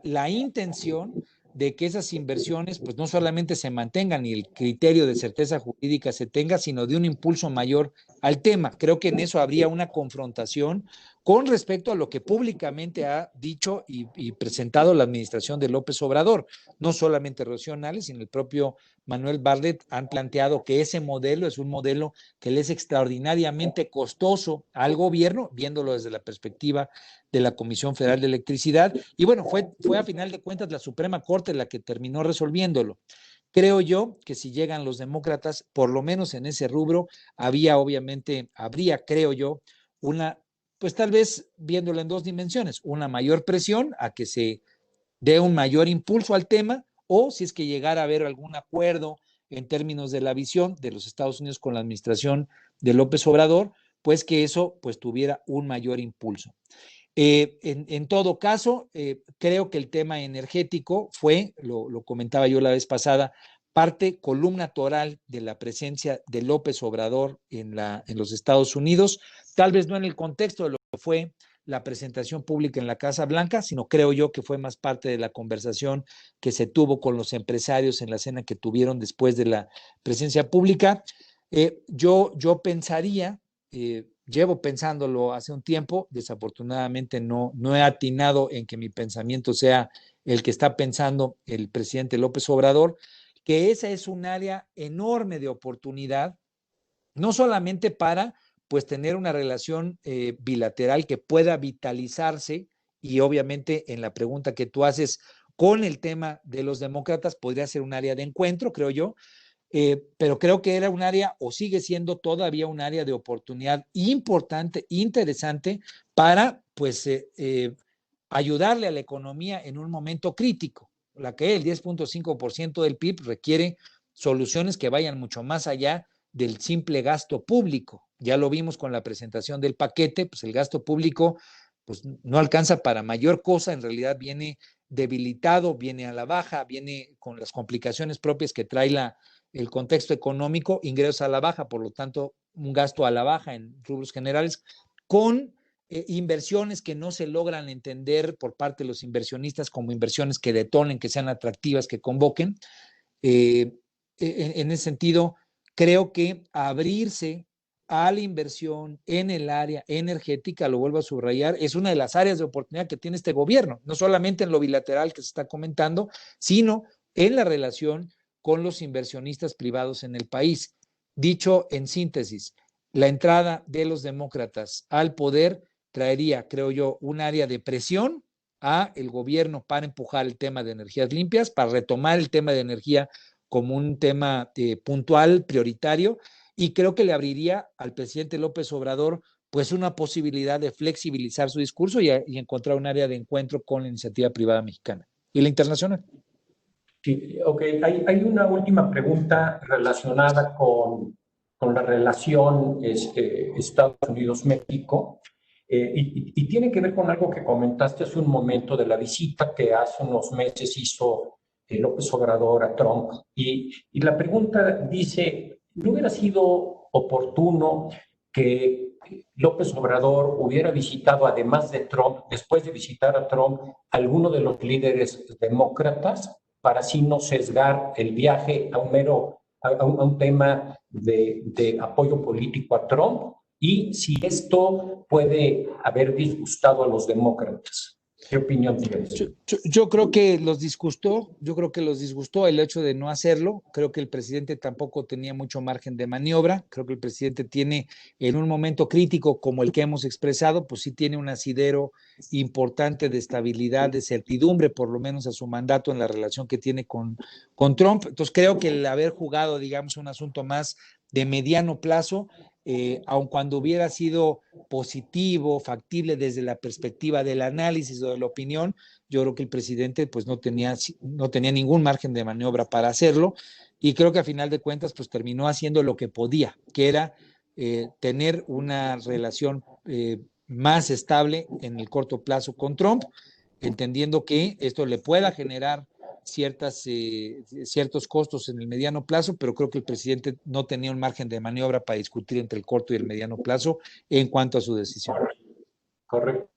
la intención de que esas inversiones pues no solamente se mantengan y el criterio de certeza jurídica se tenga, sino de un impulso mayor al tema. Creo que en eso habría una confrontación con respecto a lo que públicamente ha dicho y presentado la administración de López Obrador. No solamente Rocío Nale, sino el propio Manuel Bartlett han planteado que ese modelo es un modelo que le es extraordinariamente costoso al gobierno, viéndolo desde la perspectiva de la Comisión Federal de Electricidad. Y bueno, fue a final de cuentas la Suprema Corte la que terminó resolviéndolo. Creo yo que si llegan los demócratas, por lo menos en ese rubro, habría, creo yo, pues tal vez viéndolo en dos dimensiones, una mayor presión a que se dé un mayor impulso al tema, o si es que llegara a haber algún acuerdo en términos de la visión de los Estados Unidos con la administración de López Obrador, pues que eso pues tuviera un mayor impulso. En todo caso, creo que el tema energético fue, lo comentaba yo la vez pasada, parte columna toral de la presencia de López Obrador en los Estados Unidos, tal vez no en el contexto de lo que fue la presentación pública en la Casa Blanca, sino creo yo que fue más parte de la conversación que se tuvo con los empresarios en la cena que tuvieron después de la presencia pública. Yo pensaría, llevo pensándolo hace un tiempo, desafortunadamente no he atinado en que mi pensamiento sea el que está pensando el presidente López Obrador, que esa es un área enorme de oportunidad, no solamente para pues tener una relación bilateral que pueda vitalizarse, y obviamente en la pregunta que tú haces con el tema de los demócratas podría ser un área de encuentro, creo yo, pero creo que era un área, o sigue siendo todavía un área de oportunidad importante, interesante, para pues ayudarle a la economía en un momento crítico. La que el 10.5% del PIB requiere soluciones que vayan mucho más allá del simple gasto público. Ya lo vimos con la presentación del paquete, pues el gasto público pues no alcanza para mayor cosa, en realidad viene debilitado, viene a la baja, viene con las complicaciones propias que trae el contexto económico, ingresos a la baja, por lo tanto, un gasto a la baja en rubros generales, con inversiones que no se logran entender por parte de los inversionistas como inversiones que detonen, que sean atractivas, que convoquen. En ese sentido, creo que abrirse a la inversión en el área energética, lo vuelvo a subrayar, es una de las áreas de oportunidad que tiene este gobierno, no solamente en lo bilateral que se está comentando, sino en la relación con los inversionistas privados en el país. Dicho en síntesis, la entrada de los demócratas al poder traería, creo yo, un área de presión a el gobierno para empujar el tema de energías limpias, para retomar el tema de energía como un tema puntual, prioritario, y creo que le abriría al presidente López Obrador pues una posibilidad de flexibilizar su discurso y encontrar un área de encuentro con la iniciativa privada mexicana y la internacional. Sí, ok. Hay una última pregunta relacionada con la relación Estados Unidos-México y tiene que ver con algo que comentaste hace un momento de la visita que hace unos meses hizo López Obrador a Trump. Y la pregunta dice, ¿no hubiera sido oportuno que López Obrador hubiera visitado, además de Trump, después de visitar a Trump, alguno de los líderes demócratas, para así no sesgar el viaje a un tema de apoyo político a Trump, y si esto puede haber disgustado a los demócratas? ¿Qué opinión tienes? Yo creo que los disgustó el hecho de no hacerlo. Creo que el presidente tampoco tenía mucho margen de maniobra. Creo que el presidente tiene, en un momento crítico como el que hemos expresado, pues sí tiene un asidero importante de estabilidad, de certidumbre, por lo menos a su mandato en la relación que tiene con Trump. Entonces creo que el haber jugado, digamos, un asunto más de mediano plazo, aun cuando hubiera sido positivo, factible desde la perspectiva del análisis o de la opinión, yo creo que el presidente pues no tenía ningún margen de maniobra para hacerlo, y creo que a final de cuentas pues terminó haciendo lo que podía, que era tener una relación más estable en el corto plazo con Trump, entendiendo que esto le pueda generar ciertos costos en el mediano plazo, pero creo que el presidente no tenía un margen de maniobra para discutir entre el corto y el mediano plazo en cuanto a su decisión. Correcto.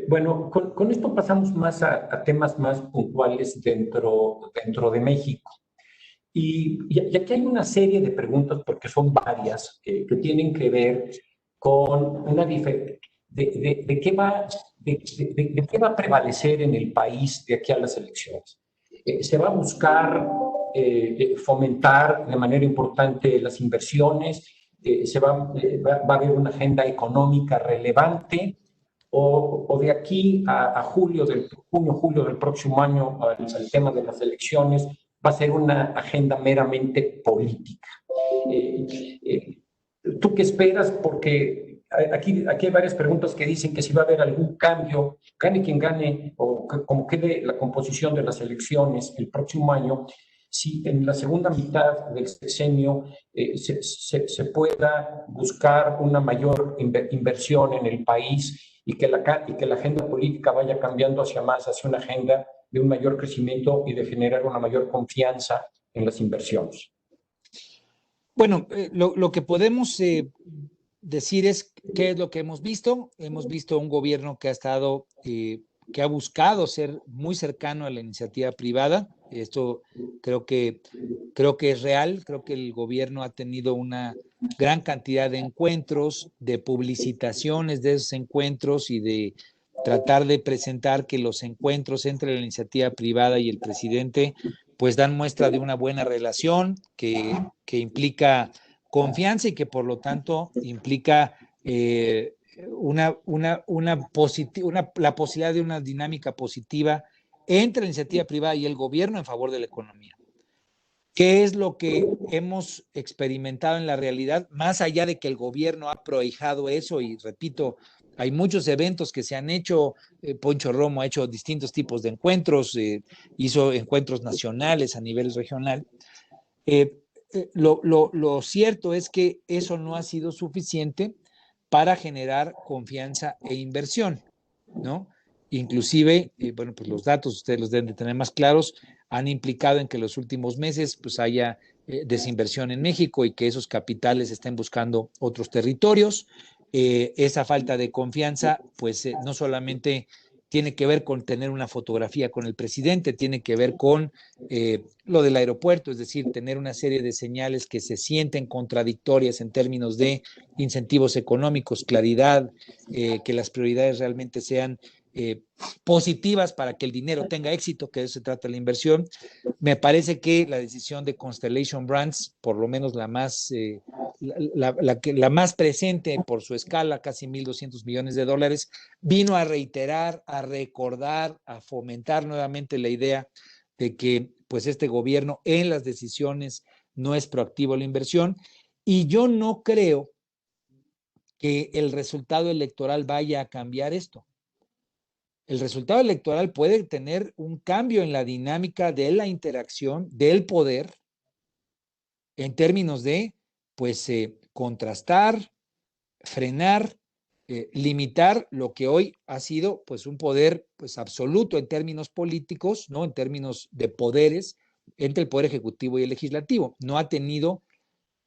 Bueno, con esto pasamos más a temas más puntuales dentro de México. Y aquí hay una serie de preguntas, porque son varias, que tienen que ver con una diferencia de qué va a prevalecer en el país de aquí a las elecciones. Se va a buscar fomentar de manera importante las inversiones, va a haber una agenda económica relevante, o de aquí a junio, julio del próximo año, al tema de las elecciones, va a ser una agenda meramente política. ¿Tú qué esperas? Porque aquí hay varias preguntas que dicen que si va a haber algún cambio, gane quien gane, o como quede la composición de las elecciones el próximo año, si en la segunda mitad del sexenio se pueda buscar una mayor inversión en el país, y que la agenda política vaya cambiando hacia una agenda de un mayor crecimiento y de generar una mayor confianza en las inversiones. Bueno, lo que podemos decir es qué es lo que hemos visto. Hemos visto un gobierno que ha buscado ser muy cercano a la iniciativa privada. Esto creo que es real. Creo que el gobierno ha tenido una gran cantidad de encuentros, de publicitaciones de esos encuentros y de tratar de presentar que los encuentros entre la iniciativa privada y el presidente pues dan muestra de una buena relación que implica confianza y que por lo tanto implica la posibilidad de una dinámica positiva entre la iniciativa privada y el gobierno en favor de la economía. ¿Qué es lo que hemos experimentado en la realidad? Más allá de que el gobierno ha prohijado eso, y repito, hay muchos eventos que se han hecho, Poncho Romo ha hecho distintos tipos de encuentros, hizo encuentros nacionales a nivel regional. Lo cierto es que eso no ha sido suficiente para generar confianza e inversión, ¿no? inclusive, bueno, pues los datos ustedes los deben de tener más claros, han implicado en que en los últimos meses pues haya desinversión en México y que esos capitales estén buscando otros territorios. Esa falta de confianza, pues no solamente tiene que ver con tener una fotografía con el presidente, tiene que ver con lo del aeropuerto, es decir, tener una serie de señales que se sienten contradictorias en términos de incentivos económicos, claridad, que las prioridades realmente sean positivas para que el dinero tenga éxito, que de eso se trata la inversión. Me parece que la decisión de Constellation Brands, por lo menos la más, la más presente por su escala, casi 1.200 millones de dólares, vino a reiterar, a recordar, a fomentar nuevamente la idea de que pues este gobierno en las decisiones no es proactivo a la inversión, y yo no creo que el resultado electoral vaya a cambiar esto. El resultado electoral puede tener un cambio en la dinámica de la interacción del poder en términos de, pues, contrastar, frenar, limitar lo que hoy ha sido, pues, un poder, pues, absoluto en términos políticos, ¿no? En términos de poderes entre el poder ejecutivo y el legislativo. No ha tenido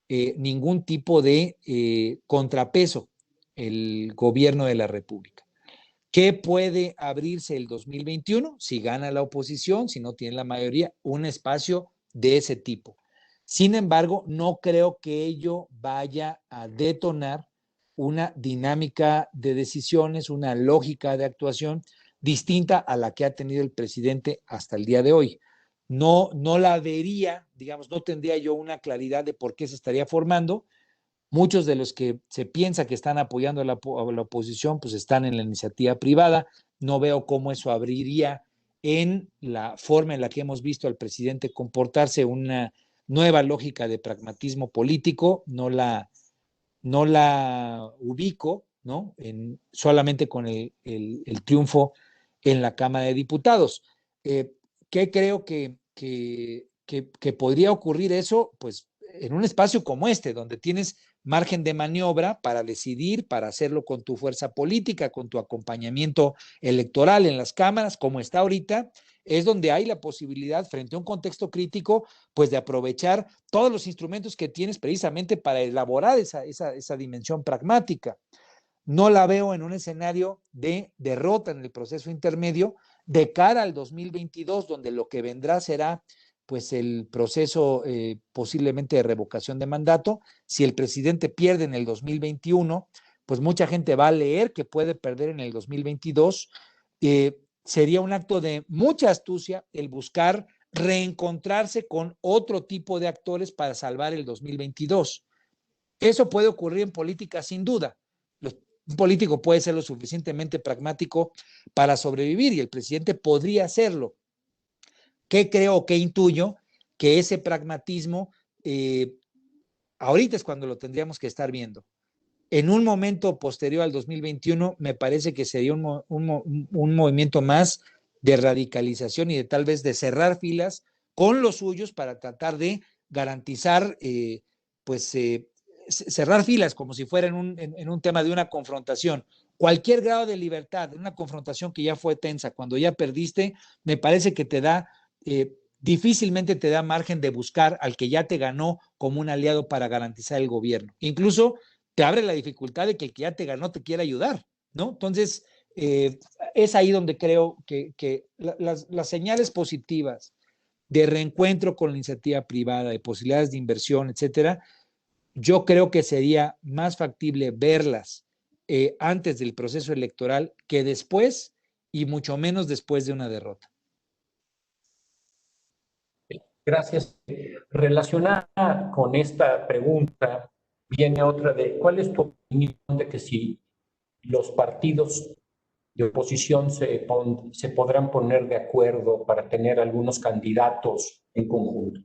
ningún tipo de contrapeso el gobierno de la República. ¿Qué puede abrirse el 2021 si gana la oposición, si no tiene la mayoría? Un espacio de ese tipo. Sin embargo, no creo que ello vaya a detonar una dinámica de decisiones, una lógica de actuación distinta a la que ha tenido el presidente hasta el día de hoy. No la vería, digamos, no tendría yo una claridad de por qué se estaría formando. Muchos de los que se piensa que están apoyando a la oposición, pues están en la iniciativa privada. No veo cómo eso abriría en la forma en la que hemos visto al presidente comportarse una nueva lógica de pragmatismo político. No la ubico, ¿no? Solamente con el triunfo en la Cámara de Diputados. ¿Qué creo que podría ocurrir eso? Pues en un espacio como este, donde tienes margen de maniobra para decidir, para hacerlo con tu fuerza política, con tu acompañamiento electoral en las cámaras, como está ahorita, es donde hay la posibilidad, frente a un contexto crítico, pues de aprovechar todos los instrumentos que tienes precisamente para elaborar esa dimensión pragmática. No la veo en un escenario de derrota en el proceso intermedio de cara al 2022, donde lo que vendrá será pues el proceso posiblemente de revocación de mandato. Si el presidente pierde en el 2021, pues mucha gente va a leer que puede perder en el 2022. Sería un acto de mucha astucia el buscar reencontrarse con otro tipo de actores para salvar el 2022. Eso puede ocurrir en política sin duda. Un político puede ser lo suficientemente pragmático para sobrevivir y el presidente podría hacerlo. ¿Qué creo, qué intuyo? Que ese pragmatismo ahorita es cuando lo tendríamos que estar viendo. En un momento posterior al 2021 me parece que sería un movimiento más de radicalización y de tal vez de cerrar filas con los suyos para tratar de garantizar, pues, cerrar filas como si fuera en un tema de una confrontación. Cualquier grado de libertad, en una confrontación que ya fue tensa, cuando ya perdiste, me parece que te da, difícilmente te da margen de buscar al que ya te ganó como un aliado para garantizar el gobierno. Incluso te abre la dificultad de que el que ya te ganó te quiera ayudar, ¿no? Entonces, es ahí donde creo que las señales positivas de reencuentro con la iniciativa privada, de posibilidades de inversión, etcétera, yo creo que sería más factible verlas antes del proceso electoral que después, y mucho menos después de una derrota. Gracias. Relacionada con esta pregunta, viene otra de, ¿cuál es tu opinión de que si los partidos de oposición se podrán poner de acuerdo para tener algunos candidatos en conjunto?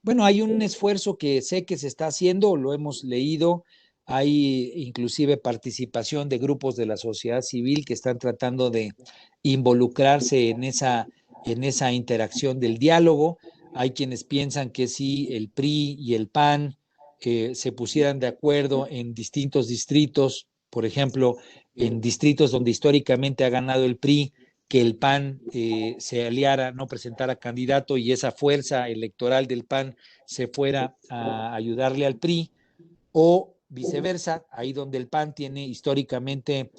Bueno, hay un esfuerzo que sé que se está haciendo, lo hemos leído, hay inclusive participación de grupos de la sociedad civil que están tratando de involucrarse en esa interacción del diálogo. Hay quienes piensan que si el PRI y el PAN se pusieran de acuerdo en distintos distritos, por ejemplo, en distritos donde históricamente ha ganado el PRI, que el PAN se aliara, no presentara candidato y esa fuerza electoral del PAN se fuera a ayudarle al PRI, o viceversa, ahí donde el PAN tiene históricamente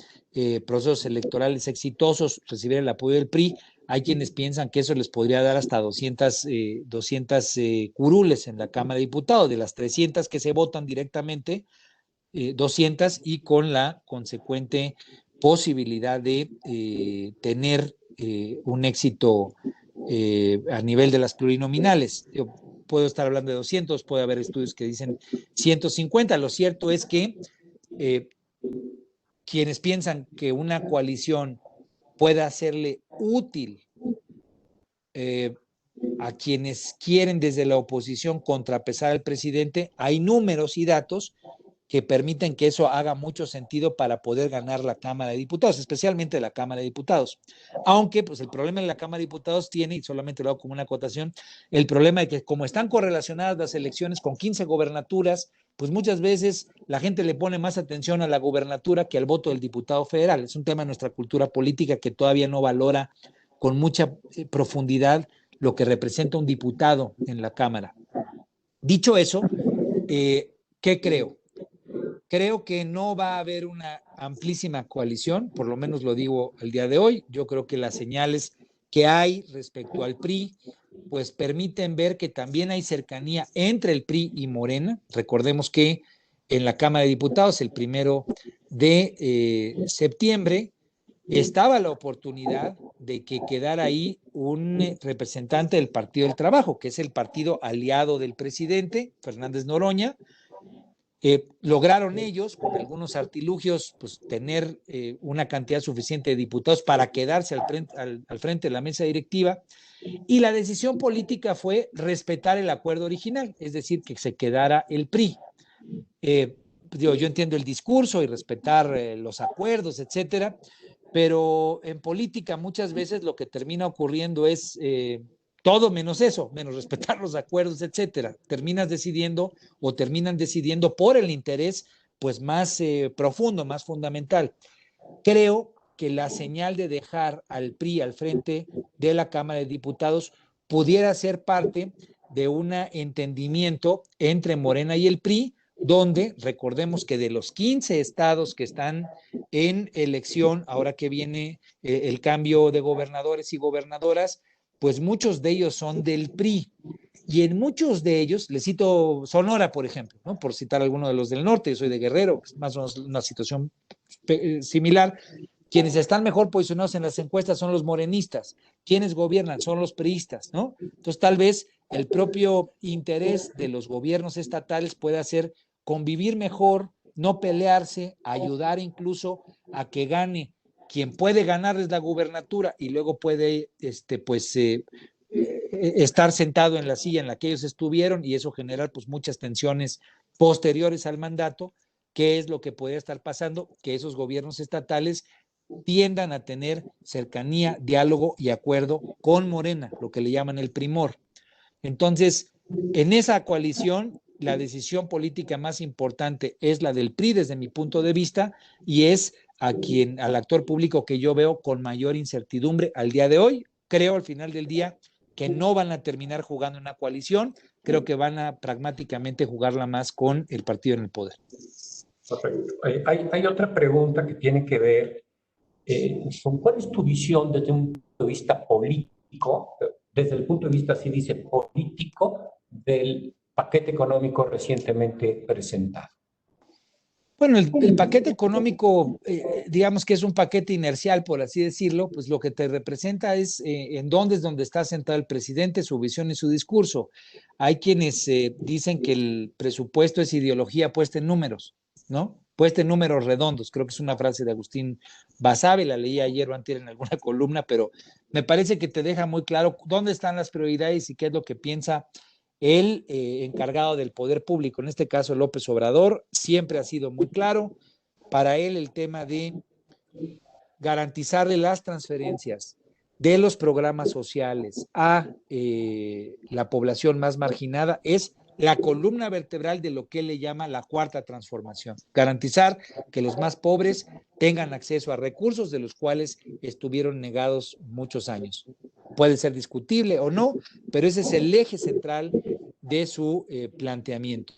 procesos electorales exitosos, recibir el apoyo del PRI, hay quienes piensan que eso les podría dar hasta 200 curules en la Cámara de Diputados, de las 300 que se votan directamente, 200 y con la consecuente posibilidad de tener un éxito a nivel de las plurinominales. Yo puedo estar hablando de 200, puede haber estudios que dicen 150. Lo cierto es que quienes piensan que una coalición pueda hacerle útil a quienes quieren desde la oposición contrapesar al presidente, hay números y datos que permiten que eso haga mucho sentido para poder ganar la Cámara de Diputados, especialmente la Cámara de Diputados. Aunque pues el problema de la Cámara de Diputados tiene, y solamente lo hago como una acotación, el problema de que como están correlacionadas las elecciones con 15 gobernaturas, pues muchas veces la gente le pone más atención a la gobernatura que al voto del diputado federal. Es un tema de nuestra cultura política que todavía no valora con mucha profundidad lo que representa un diputado en la Cámara. Dicho eso, ¿qué creo? Creo que no va a haber una amplísima coalición, por lo menos lo digo el día de hoy. Yo creo que las señales que hay respecto al PRI, pues permiten ver que también hay cercanía entre el PRI y Morena. Recordemos que en la Cámara de Diputados, el 1 de septiembre, estaba la oportunidad de que quedara ahí un representante del Partido del Trabajo, que es el partido aliado del presidente, Fernández Noroña. Lograron ellos, con algunos artilugios, pues tener una cantidad suficiente de diputados para quedarse al frente de la mesa directiva, y la decisión política fue respetar el acuerdo original, es decir, que se quedara el PRI. Yo entiendo el discurso y respetar los acuerdos, etcétera, pero en política muchas veces lo que termina ocurriendo es todo menos eso, menos respetar los acuerdos, etcétera. Terminan decidiendo por el interés pues más profundo, más fundamental. Creo que la señal de dejar al PRI al frente de la Cámara de Diputados pudiera ser parte de un entendimiento entre Morena y el PRI, donde recordemos que de los 15 estados que están en elección, ahora que viene el cambio de gobernadores y gobernadoras, pues muchos de ellos son del PRI. Y en muchos de ellos, les cito Sonora, por ejemplo, ¿no? Por citar alguno de los del norte, yo soy de Guerrero, más o menos una situación similar. Quienes están mejor posicionados en las encuestas son los morenistas, quienes gobiernan son los priistas, ¿no? Entonces, tal vez el propio interés de los gobiernos estatales puede hacer convivir mejor, no pelearse, ayudar incluso a que gane quien puede ganarles la gubernatura y luego puede, estar sentado en la silla en la que ellos estuvieron, y eso generar pues muchas tensiones posteriores al mandato. ¿Qué es lo que podría estar pasando? Que esos gobiernos estatales tiendan a tener cercanía, diálogo y acuerdo con Morena, lo que le llaman el primor. Entonces, en esa coalición, la decisión política más importante es la del PRI desde mi punto de vista, y es al actor público que yo veo con mayor incertidumbre al día de hoy. Creo al final del día que no van a terminar jugando una coalición, creo que van a pragmáticamente jugarla más con el partido en el poder. Perfecto. Hay otra pregunta que tiene que ver con cuál es tu visión desde un punto de vista político, desde el punto de vista, así dice, político, del paquete económico recientemente presentado. Bueno, el paquete económico, digamos que es un paquete inercial, por así decirlo, pues lo que te representa es en dónde es donde está sentado el presidente, su visión y su discurso. Hay quienes dicen que el presupuesto es ideología puesta en números, ¿no? Puesta en números redondos. Creo que es una frase de Agustín Basabe, la leí ayer o antier en alguna columna, pero me parece que te deja muy claro dónde están las prioridades y qué es lo que piensa el encargado del poder público, en este caso López Obrador. Siempre ha sido muy claro. Para él el tema de garantizarle las transferencias de los programas sociales a la población más marginada es la columna vertebral de lo que él le llama la cuarta transformación. Garantizar que los más pobres tengan acceso a recursos de los cuales estuvieron negados muchos años. Puede ser discutible o no, pero ese es el eje central de su planteamiento.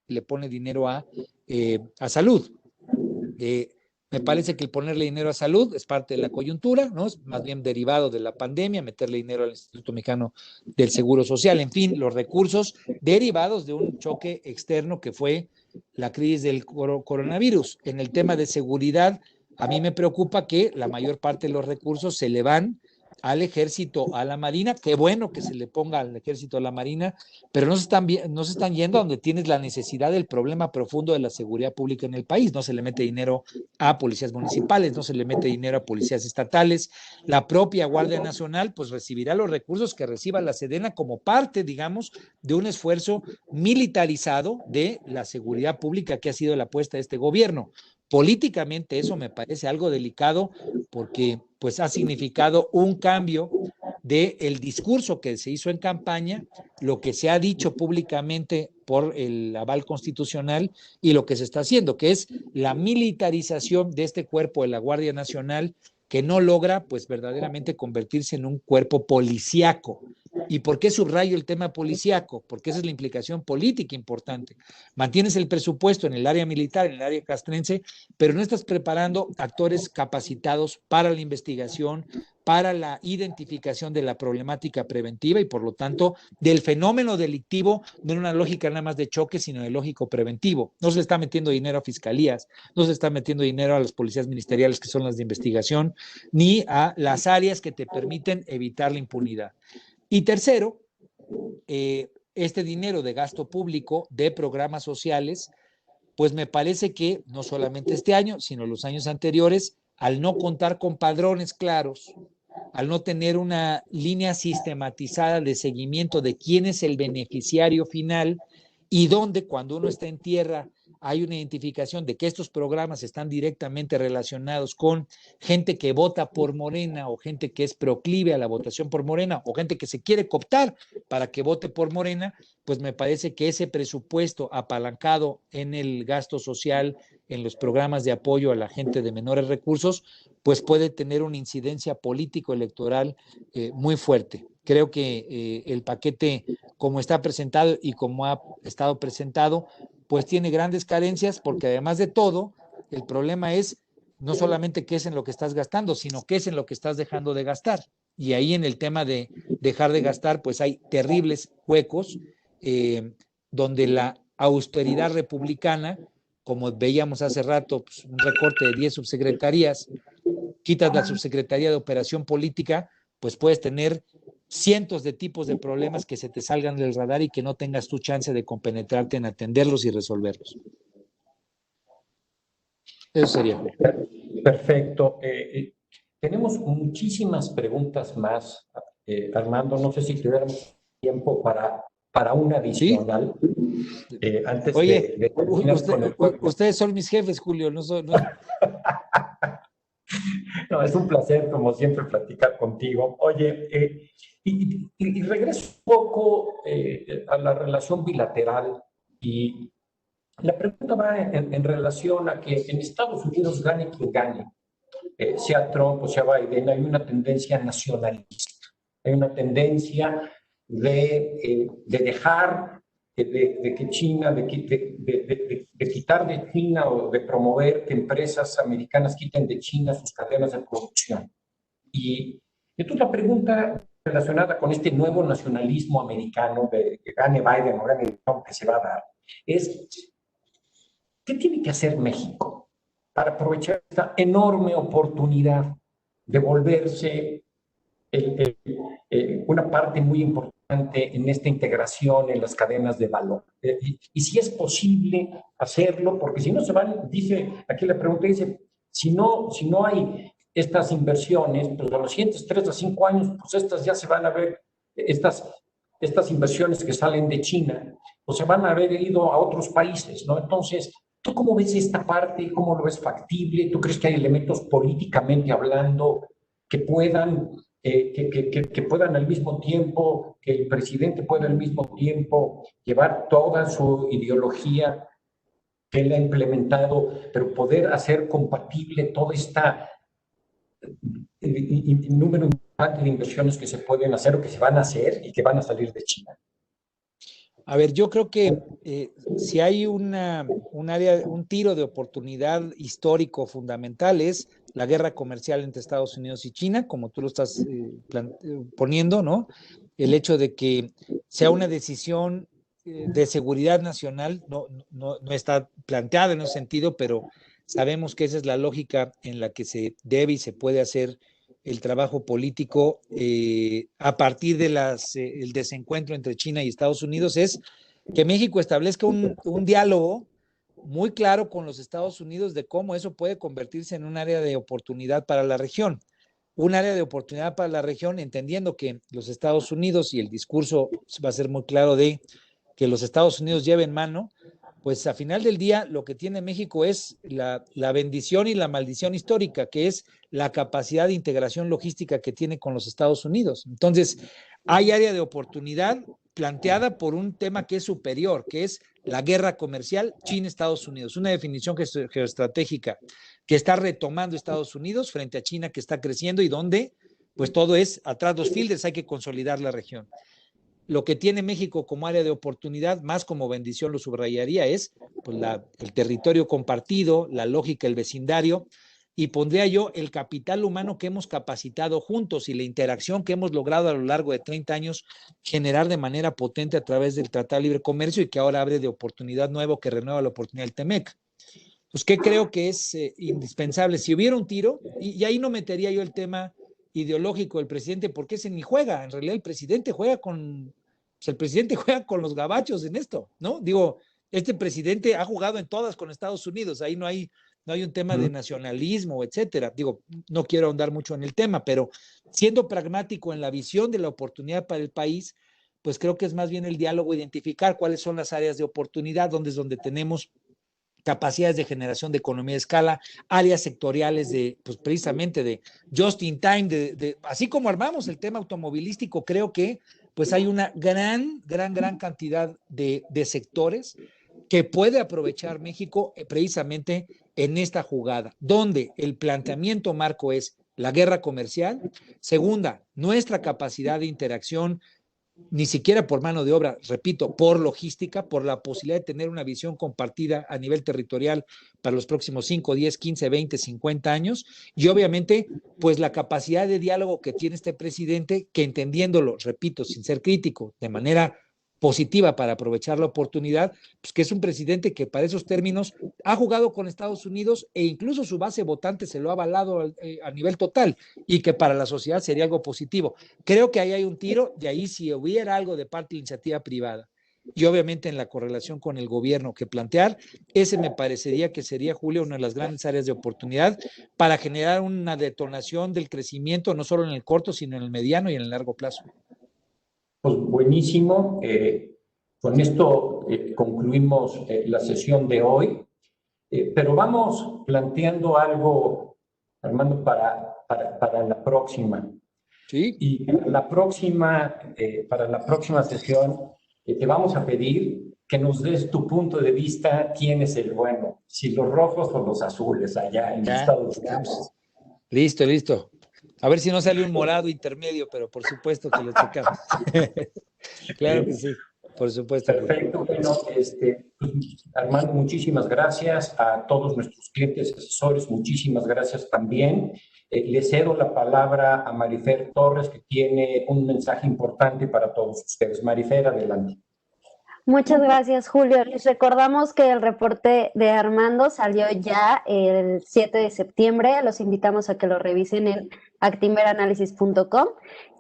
Le pone dinero a salud. Me parece que el ponerle dinero a salud es parte de la coyuntura, ¿no? Es más bien derivado de la pandemia, meterle dinero al Instituto Mexicano del Seguro Social, en fin, los recursos derivados de un choque externo que fue la crisis del coronavirus. En el tema de seguridad, a mí me preocupa que la mayor parte de los recursos se le van al ejército, a la marina. Qué bueno que se le ponga al ejército, a la marina, pero no se están yendo a donde tienes la necesidad del problema profundo de la seguridad pública en el país. No se le mete dinero a policías municipales, no se le mete dinero a policías estatales. La propia Guardia Nacional pues recibirá los recursos que reciba la Sedena como parte, digamos, de un esfuerzo militarizado de la seguridad pública que ha sido la apuesta de este gobierno. Políticamente eso me parece algo delicado porque pues ha significado un cambio del discurso que se hizo en campaña, lo que se ha dicho públicamente por el aval constitucional y lo que se está haciendo, que es la militarización de este cuerpo de la Guardia Nacional, que no logra pues verdaderamente convertirse en un cuerpo policíaco. ¿Y por qué subrayo el tema policíaco? Porque esa es la implicación política importante. Mantienes el presupuesto en el área militar, en el área castrense, pero no estás preparando actores capacitados para la investigación, para la identificación de la problemática preventiva y por lo tanto del fenómeno delictivo, no en una lógica nada más de choque, sino de lógico preventivo. No se le está metiendo dinero a fiscalías, no se le está metiendo dinero a las policías ministeriales que son las de investigación, ni a las áreas que te permiten evitar la impunidad. Y tercero, este dinero de gasto público de programas sociales, pues me parece que no solamente este año, sino los años anteriores, al no contar con padrones claros, al no tener una línea sistematizada de seguimiento de quién es el beneficiario final y dónde cuando uno está en tierra hay una identificación de que estos programas están directamente relacionados con gente que vota por Morena o gente que es proclive a la votación por Morena o gente que se quiere cooptar para que vote por Morena, pues me parece que ese presupuesto apalancado en el gasto social, en los programas de apoyo a la gente de menores recursos, pues puede tener una incidencia político-electoral muy fuerte. Creo que el paquete, como está presentado y como ha estado presentado, pues tiene grandes carencias porque además de todo, el problema es no solamente qué es en lo que estás gastando, sino qué es en lo que estás dejando de gastar. Y ahí en el tema de dejar de gastar, pues hay terribles huecos donde la austeridad republicana, como veíamos hace rato, pues un recorte de 10 subsecretarías, quitas la subsecretaría de operación política, pues puedes tener cientos de tipos de problemas que se te salgan del radar y que no tengas tu chance de compenetrarte en atenderlos y resolverlos. Eso sería. Perfecto. Tenemos muchísimas preguntas más, Armando. No sé si tuviéramos tiempo para una adicional. ¿Sí? Antes Oye, de ustedes son mis jefes, Julio. No. No, es un placer, como siempre, platicar contigo. Oye, y regreso un poco a la relación bilateral y la pregunta va en relación a que en Estados Unidos gane quien gane, sea Trump o sea Biden, hay una tendencia nacionalista, hay una tendencia de dejar de que China, de quitar de China o de promover que empresas americanas quiten de China sus cadenas de producción. Y entonces la pregunta relacionada con este nuevo nacionalismo americano de que gane Biden o gane Trump que se va a dar es, ¿qué tiene que hacer México para aprovechar esta enorme oportunidad de volverse una parte muy importante en esta integración en las cadenas de valor? Y si es posible hacerlo, porque si no se van, dice, aquí la pregunta dice, si no hay estas inversiones, pues a los siguientes 3 a 5 años, pues estas ya se van a ver, estas inversiones que salen de China, pues se van a haber ido a otros países, ¿no? Entonces, ¿tú cómo ves esta parte? ¿Cómo lo ves factible? ¿Tú crees que hay elementos políticamente hablando que puedan que puedan al mismo tiempo, que el presidente pueda al mismo tiempo llevar toda su ideología que él ha implementado, pero poder hacer compatible todo esta número importante de inversiones que se pueden hacer o que se van a hacer y que van a salir de China. A ver, yo creo que si hay un tiro de oportunidad histórico fundamental es la guerra comercial entre Estados Unidos y China, como tú lo estás poniendo, ¿no? El hecho de que sea una decisión de seguridad nacional no está planteada en ese sentido, pero sabemos que esa es la lógica en la que se debe y se puede hacer el trabajo político a partir de el desencuentro entre China y Estados Unidos, es que México establezca un diálogo muy claro con los Estados Unidos de cómo eso puede convertirse en un área de oportunidad para la región. Un área de oportunidad para la región, entendiendo que los Estados Unidos, y el discurso va a ser muy claro de que los Estados Unidos lleven mano, pues a final del día lo que tiene México es la bendición y la maldición histórica, que es la capacidad de integración logística que tiene con los Estados Unidos. Entonces, hay área de oportunidad planteada por un tema que es superior, que es la guerra comercial China-Estados Unidos, una definición geoestratégica que está retomando Estados Unidos frente a China, que está creciendo y donde pues todo es atrás los fielders, hay que consolidar la región. Lo que tiene México como área de oportunidad, más como bendición lo subrayaría, es pues, el territorio compartido, la lógica, el vecindario, y pondría yo el capital humano que hemos capacitado juntos y la interacción que hemos logrado a lo largo de 30 años generar de manera potente a través del Tratado de Libre Comercio y que ahora abre de oportunidad nuevo que renueva la oportunidad del TEMEC. Pues, ¿qué creo que es indispensable? Si hubiera un tiro, y ahí no metería yo el tema ideológico del presidente, porque ese ni juega. En realidad, el presidente juega el presidente juega con los gabachos en esto, ¿no? Digo, este presidente ha jugado en todas con Estados Unidos, ahí no hay un tema de nacionalismo, etcétera. Digo, no quiero ahondar mucho en el tema, pero siendo pragmático en la visión de la oportunidad para el país, pues creo que es más bien el diálogo, identificar cuáles son las áreas de oportunidad, donde tenemos capacidades de generación de economía de escala, áreas sectoriales pues precisamente de just in time, así como armamos el tema automovilístico, creo que pues hay una gran cantidad de sectores que puede aprovechar México precisamente en esta jugada, donde el planteamiento marco es la guerra comercial, segunda, nuestra capacidad de interacción, ni siquiera por mano de obra, repito, por logística, por la posibilidad de tener una visión compartida a nivel territorial para los próximos 5, 10, 15, 20, 50 años, y obviamente, pues la capacidad de diálogo que tiene este presidente, que entendiéndolo, repito, sin ser crítico, de manera positiva para aprovechar la oportunidad, pues que es un presidente que para esos términos ha jugado con Estados Unidos e incluso su base votante se lo ha avalado a nivel total y que para la sociedad sería algo positivo. Creo que ahí hay un tiro, de ahí si hubiera algo de parte de la iniciativa privada y obviamente en la correlación con el gobierno que plantear, ese me parecería que sería, Julio, una de las grandes áreas de oportunidad para generar una detonación del crecimiento, no solo en el corto, sino en el mediano y en el largo plazo. Pues buenísimo. Con esto concluimos la sesión de hoy, pero vamos planteando algo, Armando, para la próxima. Sí. Y para la próxima sesión te vamos a pedir que nos des tu punto de vista, quién es el bueno, si los rojos o los azules allá en Estados Unidos. Listo. A ver si no sale un morado intermedio, pero por supuesto que lo checamos. Claro que sí, por supuesto. Perfecto. Bueno, Armando, muchísimas gracias a todos nuestros clientes, asesores, muchísimas gracias también. Le cedo la palabra a Marifer Torres, que tiene un mensaje importante para todos ustedes. Marifer, adelante. Muchas gracias, Julio. Les recordamos que el reporte de Armando salió ya el 7 de septiembre. Los invitamos a que lo revisen en actinveranalysis.com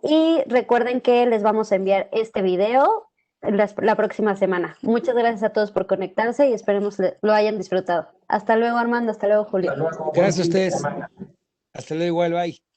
y recuerden que les vamos a enviar este video la próxima semana. Muchas gracias a todos por conectarse y esperemos lo hayan disfrutado. Hasta luego, Armando. Hasta luego, Julio. Hasta luego. Gracias a ustedes. Hasta luego, igual, bye.